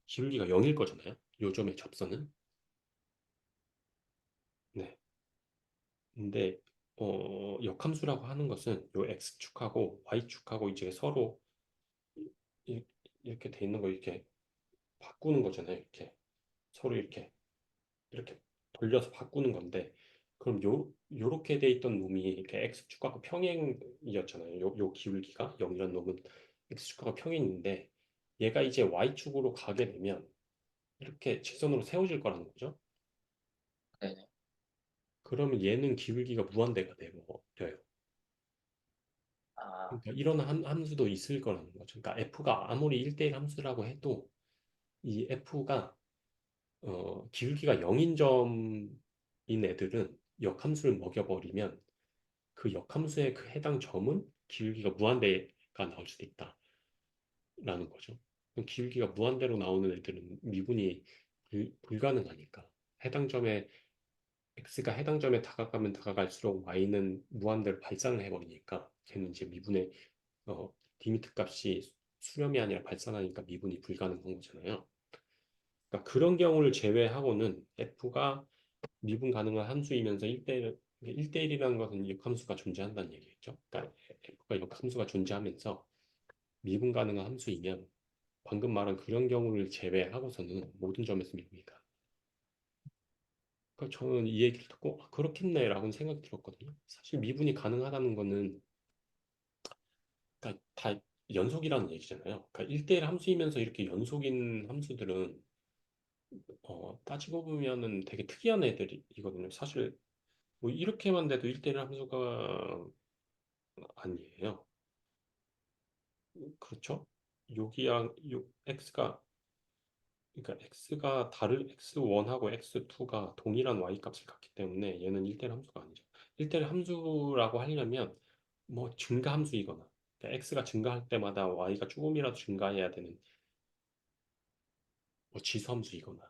기울기가 0일 거잖아요. 요점의 접선은. 네. 근데 역함수라고 하는 것은 요 x축하고 y축하고 이제 서로 이- 이렇게 돼 있는 거 이렇게 바꾸는 거잖아요. 이렇게 서로 이렇게 돌려서 바꾸는 건데 그럼 요렇게 돼 있던 놈이 이렇게 x축하고 평행이었잖아요. 요 기울기가 0이라는 놈은 x축하고 평행인데 얘가 이제 y축으로 가게 되면 이렇게 직선으로 세워질 거라는 거죠. 네네. 그러면 얘는 기울기가 무한대가 돼버려요. 아, 그러니까 이런 함수도 있을 거라는 거죠. 그러니까 f가 아무리 1대1 함수라고 해도 이 f가 기울기가 0인 점인 애들은 역함수를 먹여버리면 그 역함수의 그 해당 점은 기울기가 무한대가 나올 수도 있다라는 거죠. 그럼 기울기가 무한대로 나오는 애들은 미분이 불가능하니까 해당 점에 x가 해당 점에 다가가면 다가갈수록 y는 무한대로 발산을 해버리니까 걔는 이제 미분의 리미트 값이 수렴이 아니라 발산하니까 미분이 불가능한 거잖아요. 그러니까 그런 경우를 제외하고는 f가 미분 가능한 함수이면서 1대1이라는 것은 역함수가 존재한다는 얘기겠죠. 그러니까 f가 역함수가 존재하면서 미분 가능한 함수이면 방금 말한 그런 경우를 제외하고서는 모든 점에서 미분이다. 그러니까 저는 이 얘기를 듣고 그렇겠네라고 생각이 들었거든요. 사실 미분이 가능하다는 거는 그러니까 다 연속이라는 얘기잖아요. 그러니까 1대1 함수이면서 이렇게 연속인 함수들은 따지고 보면은 되게 특이한 애들이거든요. 사실 뭐 이렇게만 돼도 1대1 함수가 아니에요. 그렇죠? 여기야 x가 그러니까 x가 x1하고 x2가 동일한 y 값을 갖기 때문에 얘는 1대1 함수가 아니죠. 1대1 함수라고 하려면 뭐 증가 함수이거나 그러니까 x가 증가할 때마다 y가 조금이라도 증가해야 되는 뭐 지수 함수이거나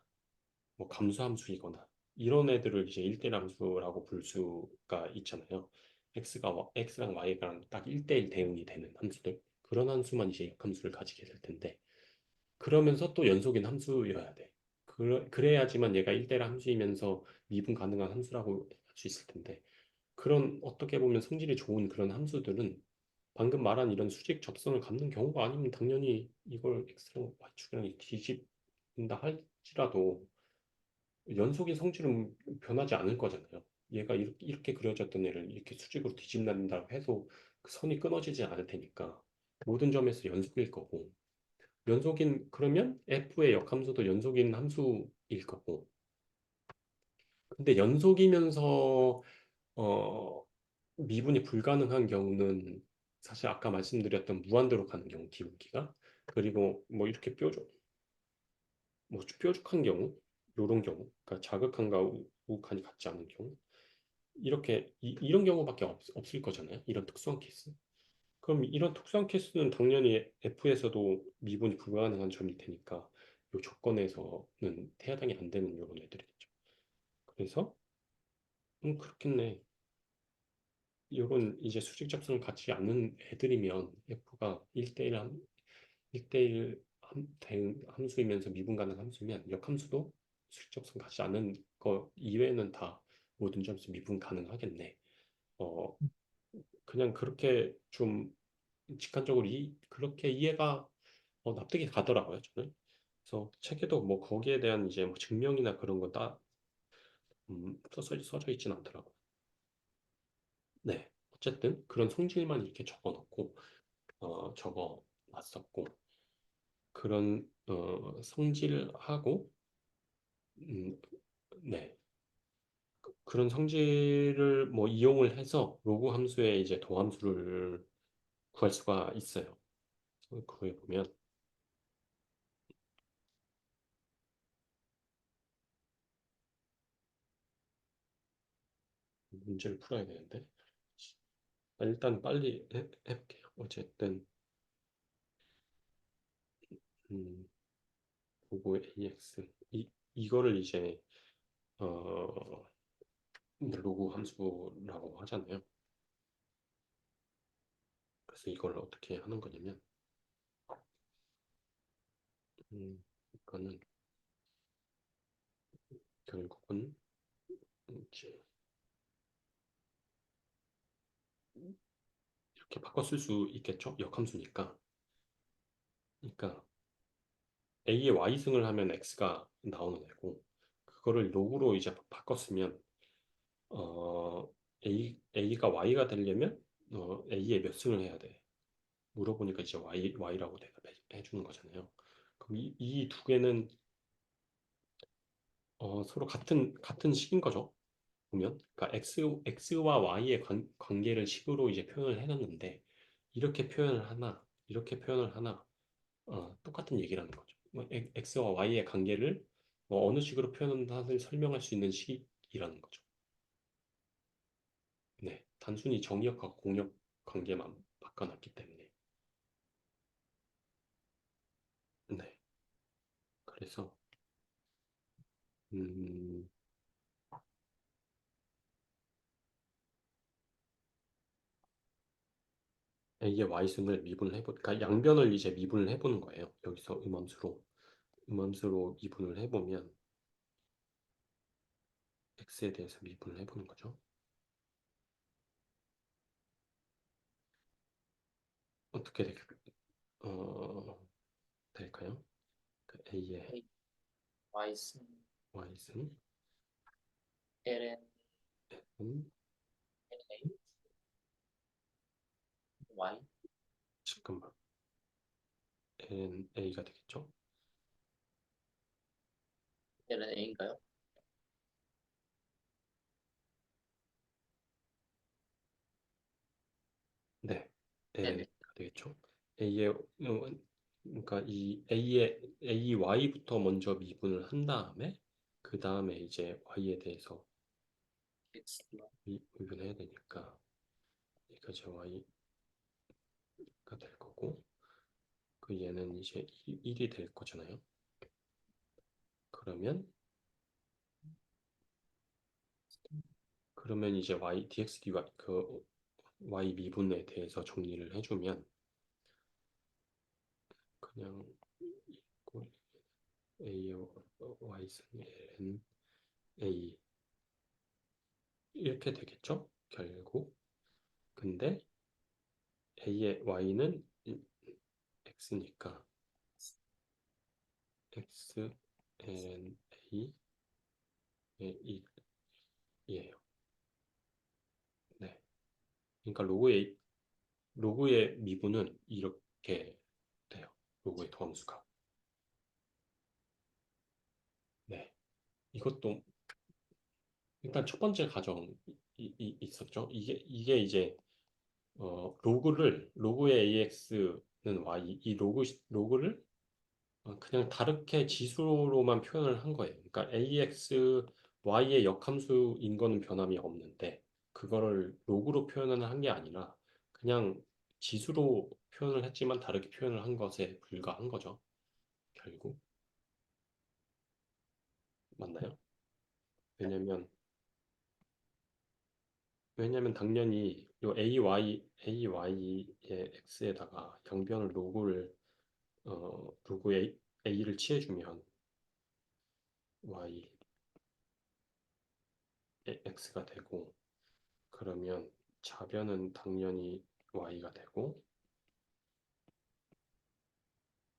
뭐 감수함수이거나 이런 애들을 이제 1대1 함수라고 볼 수가 있잖아요. x랑 y가 딱 1대1 대응이 되는 함수들. 그런 함수만 이제 역함수를 가지게 될 텐데 그러면서 또 연속인 함수여야 돼. 그래야지만 얘가 1대1 함수이면서 미분 가능한 함수라고 할 수 있을 텐데 그런 어떻게 보면 성질이 좋은 그런 함수들은 방금 말한 이런 수직 접선을 갖는 경우가 아니면 당연히 이걸 x랑 y축이랑 뒤집는다 할지라도 연속의 성질은 변하지 않을 거잖아요. 얘가 이렇게 그려졌던 애를 이렇게 수직으로 뒤집는다고 해도 그 선이 끊어지지 않을 테니까 모든 점에서 연속일 거고 연속인 그러면 f의 역함수도 연속인 함수일 거고 근데 연속이면서 어, 미분이 불가능한 경우는 사실 아까 말씀드렸던 무한대로 가는 경우 기울기가 그리고 뭐 이렇게 뭐 뾰족한 경우 요런 경우 그러니까 자극한과 우극한이 같지 않은 경우 이렇게 런 경우밖에 없을 거잖아요. 이런 특수한 케이스. 그럼 이런 특수한 케이스는 당연히 F에서도 미분이 불가능한 점일 테니까 이 조건에서는 해당이 안 되는 이런 애들이겠죠. 그래서 그렇겠네. 이런 이제 수직 접선을 갖지 않는 애들이면 F가 1대1 대응 함수이면서 미분 가능 함수면 역함수도 수직접선 가지 않은 거 이외에는 다 모든 점에서 미분 가능하겠네. 어, 그냥 그렇게 좀 직관적으로 그렇게 이해가 납득이 가더라고요, 저는. 그래서 책에도 뭐 거기에 대한 이제 뭐 증명이나 그런 건다 써져 있진 않더라고요. 네. 어쨌든 그런 성질만 이렇게 적어 놓고 적어 놨었고 그런 성질하고 음, 네. 그런 성질을 뭐 이용을 해서 로그 함수의 이제 도함수를 구할 수가 있어요. 그거에 보면 문제를 풀어야 되는데 일단 빨리 해볼게요. 어쨌든 음, 로그 AX 이거를 이제 어, 로그 함수라고 하잖아요. 그래서 이걸 어떻게 하는 거냐면 이거는 결국은 이제 이렇게 바꿔 쓸 수 있겠죠? 역함수니까. 그러니까 A의 Y승을 하면 X가 나오는 애고 그거를 로그로 이제 바꿔 쓰면 어, A가 Y가 되려면 A의 몇 승을 해야 돼? 물어보니까 이제 Y라고 대답해 주는 거잖아요. 그럼 이 두 개는 서로 같은 식인 거죠. 보면 그러니까 X와 Y의 관계를 식으로 이제 표현을 해놨는데 이렇게 표현을 하나 이렇게 표현을 하나 똑같은 얘기라는 거죠. 뭐, X와 Y의 관계를 뭐 어느 식으로 표현한다를 설명할 수 있는 식이라는 거죠. 네, 단순히 정의역과 공역 관계만 바꿔놨기 때문에. 네, 그래서 음, A의 Y승을 미분을 그러니까 양변을 이제 미분을 해보는 거예요. 여기서 음함수로 미분을 해보면 X에 대해서 미분을 해보는 거죠. 어떻게 어, 될까요? 그 A의 A, Y 승 Y승 ln 은 A, Y 잠깐만 A가 되겠죠? ln A인가요? 네, 네네. A가 되겠죠. A의 그러니까 이 Y부터 먼저 미분을 한 다음에 그 다음에 이제 Y에 대해서 X, 미분해야 되니까 여기까지 Y가 될 거고 그 얘는 이제 1이 될 거잖아요. 그러면 이제 Y dx dy 그 Y 미분에 대해서 정리를 해주면 그냥 A의 Y승 ln A 이렇게 되겠죠? 결국 근데 A의 Y는 X니까 X ln A의 1이에요. 네. 그러니까 로그의 미분은 이렇게 돼요. 로그의 도함수가. 네. 이것도 일단 첫 번째 가정이 있었죠. 이게 이제 로그의 AX는 Y 이 로그를 그냥 다르게 지수로만 표현을 한 거예요. 그러니까 AX, Y의 역함수인 거는 변함이 없는데 그거를 로그로 표현을 한 게 아니라 그냥 지수로 표현을 했지만 다르게 표현을 한 것에 불과한 거죠. 결국 맞나요? 왜냐면 당연히 요 AY의 X에다가 양변을 로그의 A를 취해주면 y x가 되고 그러면 좌변은 당연히 y가 되고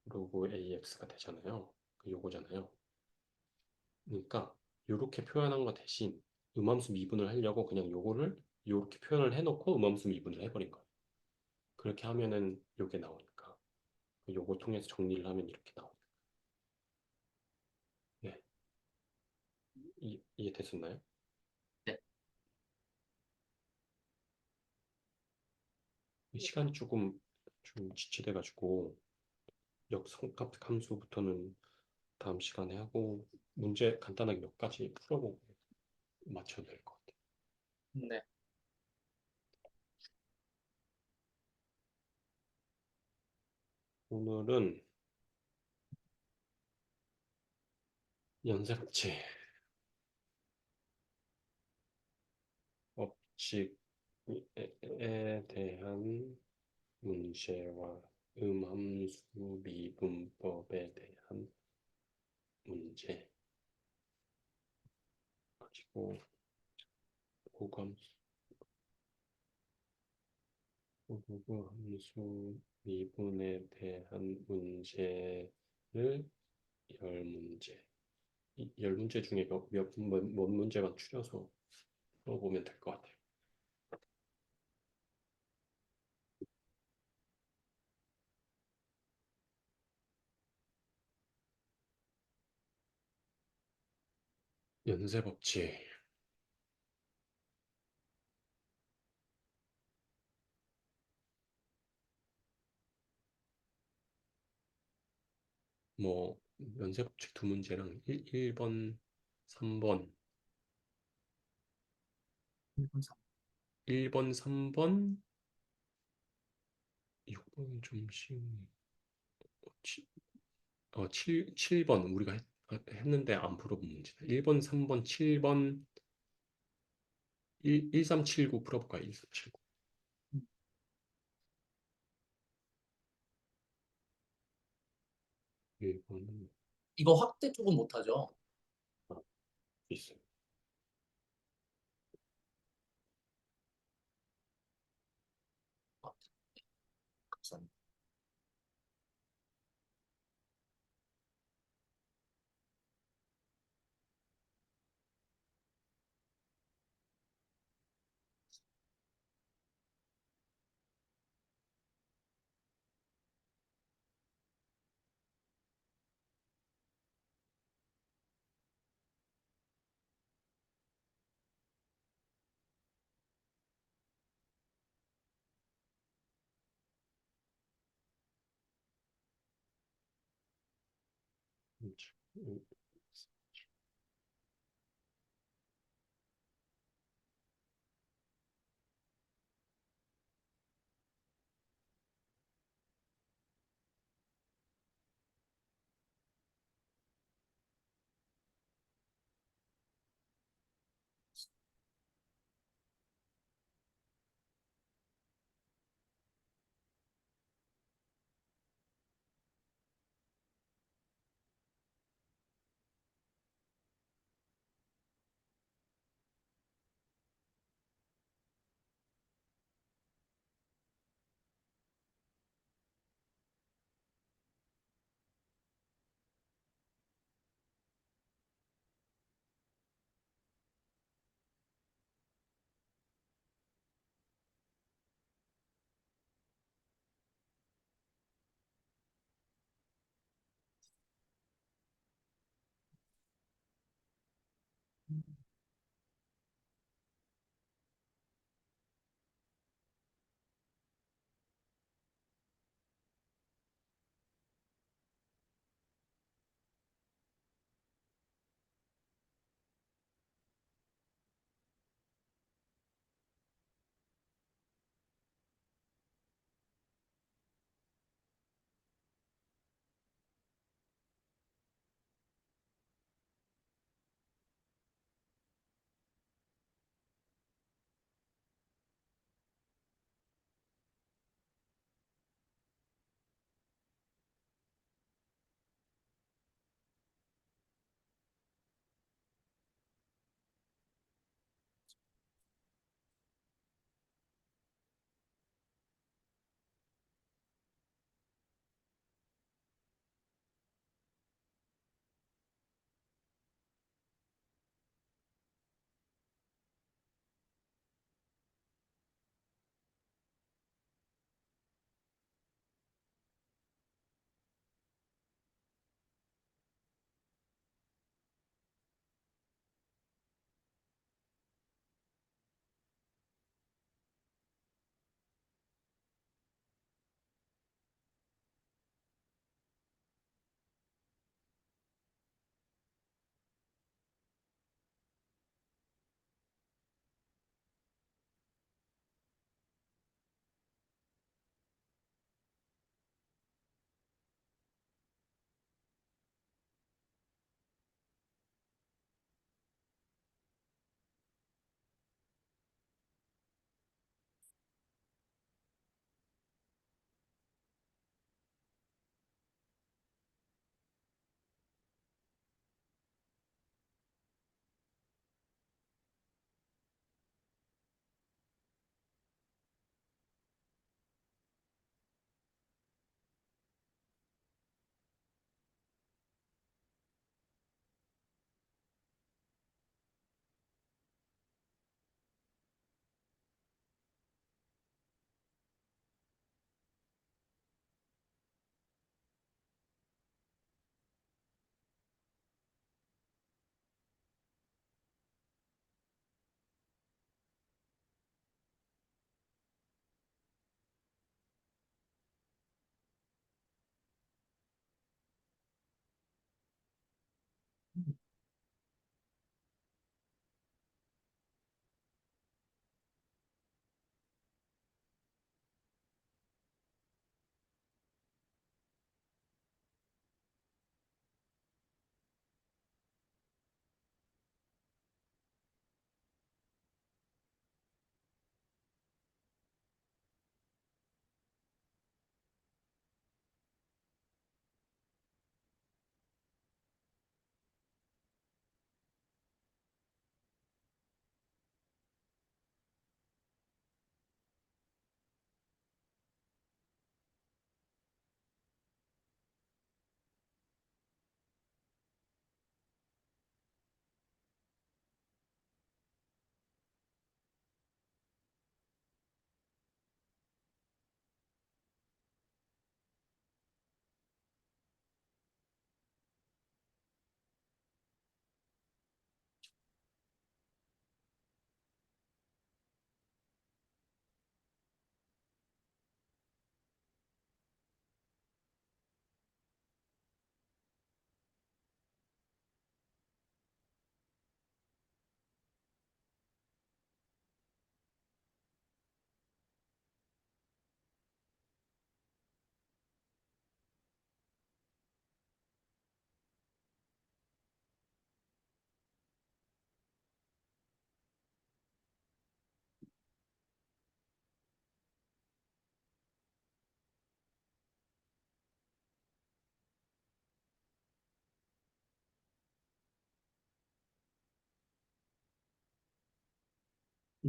로그 ax가 되잖아요. 요거잖아요. 그러니까 이렇게 표현한 거 대신 음함수 미분을 하려고 그냥 요거를 이렇게 표현을 해놓고 음함수 미분을 해버린 거예요. 그렇게 하면은 요게 나오니까 요거 통해서 정리를 하면 이렇게 나오요. 네, 이해됐었나요? 네. 시간이 조금 좀 지체돼가지고 역성값 함수부터는 다음 시간에 하고 문제 간단하게 몇 가지 풀어보고 맞춰도 될 것 같아요. 네. 오늘은 연쇄합체 법칙에 대한 문제와 음함수 미분법에 대한 문제 그리고 고함수 함수 미분에 대한 문제를 열 문제 이 열 문제 중에 몇 문제만 추려서 풀어보면 될 것 같아요. 연쇄 법칙 뭐 연쇄 법칙 두 문제랑 1번 3번 1분 3. 1번 3번 6번은 좀 쉬운 7번 우리가 했는데 안 풀어본 문제다. 1번 3번 7번 1379 풀어볼까요? 1379 1번은 이거 확대 조금 못하죠? 있어요. 아, 감사합니다.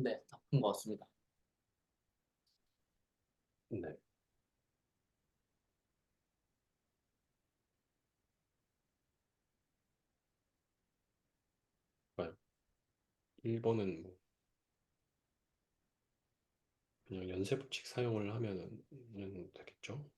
네, 다 푼 것 같습니다. 네. 봐요. 1번은 뭐 그냥 연쇄 법칙 사용을 하면은 되겠죠.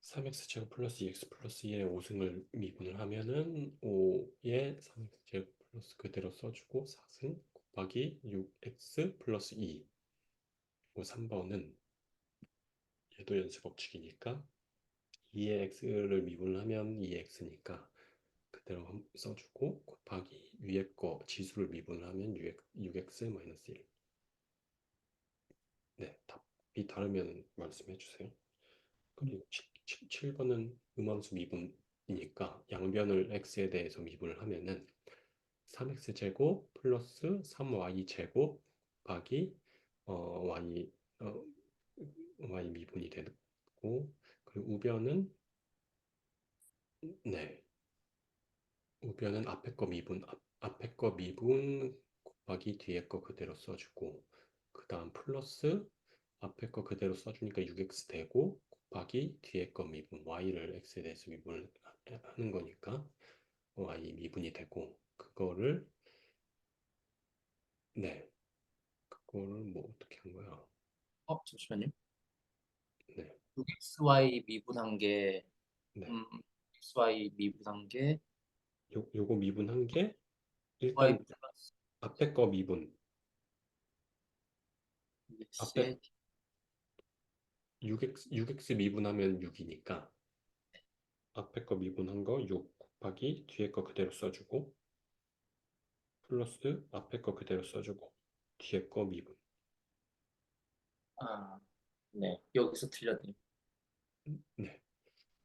3x 제곱 플러스 2x 플러스 2의 5승을 미분을 하면은 5에 3x 제곱 플러스 그대로 써주고 4승 곱하기 6x 플러스 2. 3번은 얘도 연쇄 법칙이니까 2의 x를 미분을 하면 2의 x니까 그대로 써주고 곱하기 위에 거 지수를 미분을 하면 6x 마이너스 1. 네, 답이 다르면 말씀해 주세요. 그리고 7번은 음함수 미분이니까 양변을 x에 대해서 미분을 하면은 3x 제곱 플러스 3y 제곱 곱하기 y 어, y 미분이 되고 그리고 네 우변은 앞에 거 미분 곱하기 뒤에 거 그대로 써주고 그 다음 플러스 앞에 거 그대로 써주니까 6x 되고 곱하기 뒤에 거 미분 y를 x에 대해서 미분을 하는 거니까 y 미분이 되고 네 그거를 뭐 어떻게 한 거야? 잠시만요. 네, 6xy 미분한 게, 네. 음, xy 미분한 게, 요거 미분한 게 y 일단 플러스 앞에 거 미분 앞에 2x의 6x 미분하면 6이니까 앞에 거 미분한 거 6 곱하기 뒤에 거 그대로 써주고 플러스 앞에 거 그대로 써주고 뒤에 거 미분. 아, 네, 여기서 틀렸네요. 네,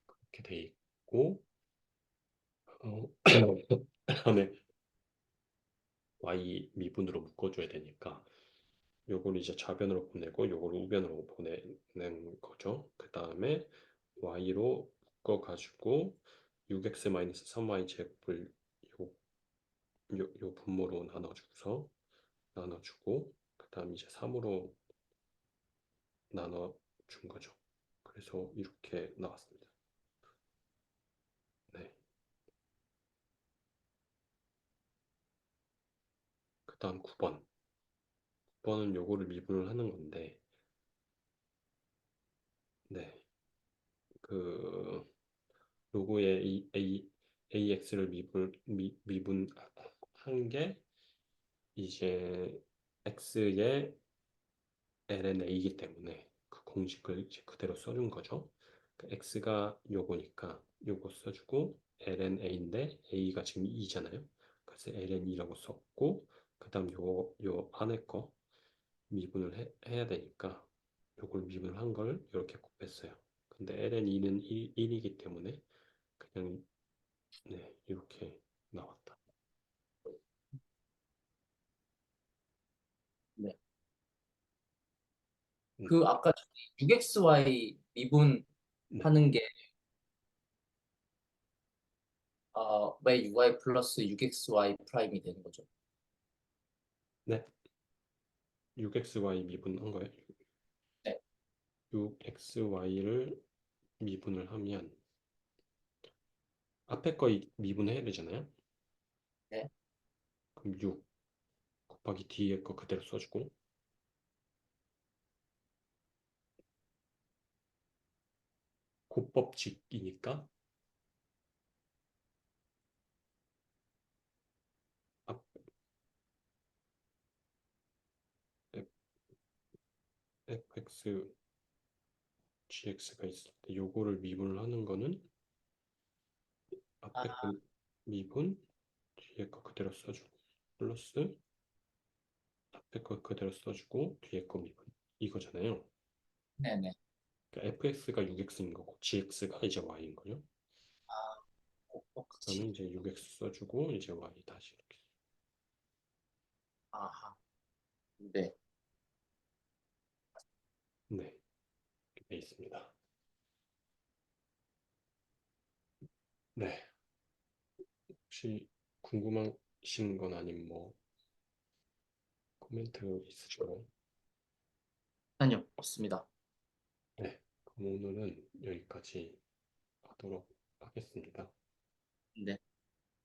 그렇게 돼 있고 그다음에 y 미분으로 묶어줘야 되니까 요걸 이제 좌변으로 보내고 요걸 우변으로 보내는 거죠. 그 다음에 y로 묶어가지고 6x-3y 제곱을 요 분모로 나눠주고 그 다음 이제 3으로 나눠준 거죠. 그래서 이렇게 나왔습니다. 네. 그 다음 9번. 9번은 요거를 미분을 하는 건데, 네. 그, 요거의 AX를 미분한 게 이제 X의 LNA이기 때문에 그 공식을 이제 그대로 써준 거죠. 그 X가 요거니까 요거 써주고 LNA인데 A가 지금 2잖아요. 그래서 LN2라고 썼고 그 다음 요 안에 거 미분을 해야 되니까 요걸 미분을 한 걸 이렇게 곱했어요. 근데 LN2는 1이기 때문에 그냥 네 이렇게 나왔다. 네. 네, 그 아까 6xy 네, 미분하는 게 왜 ui 플러스 6xy 프라임이 되는 거죠? 네. 6xy 미분한 거예요. 네, 6xy를 미분을 하면 앞에 거 미분해야 되잖아요. 네. 그럼 6 곱하기 뒤에 거 그대로 써주고 곱법칙이니까 앞 fx gx가 있을 때 요거를 미분을 하는 거는 앞에 거 아, 미분 뒤에 거 그대로 써주고 플러스 앞에 거 그대로 써주고 뒤에 거 미분 이거잖아요. 네네. 그러니까 fx가 6x인 거고 gx가 이제 y인 거죠. 아, 그러면 꼭지. 이제 6x 써주고 이제 y 다시 이렇게 아하. 네. 네 이렇게 돼 있습니다. 네 혹시 궁금하신 건 아님 뭐 코멘트 있으신가요? 아니요, 없습니다. 네, 그럼 오늘은 여기까지 하도록 하겠습니다. 네.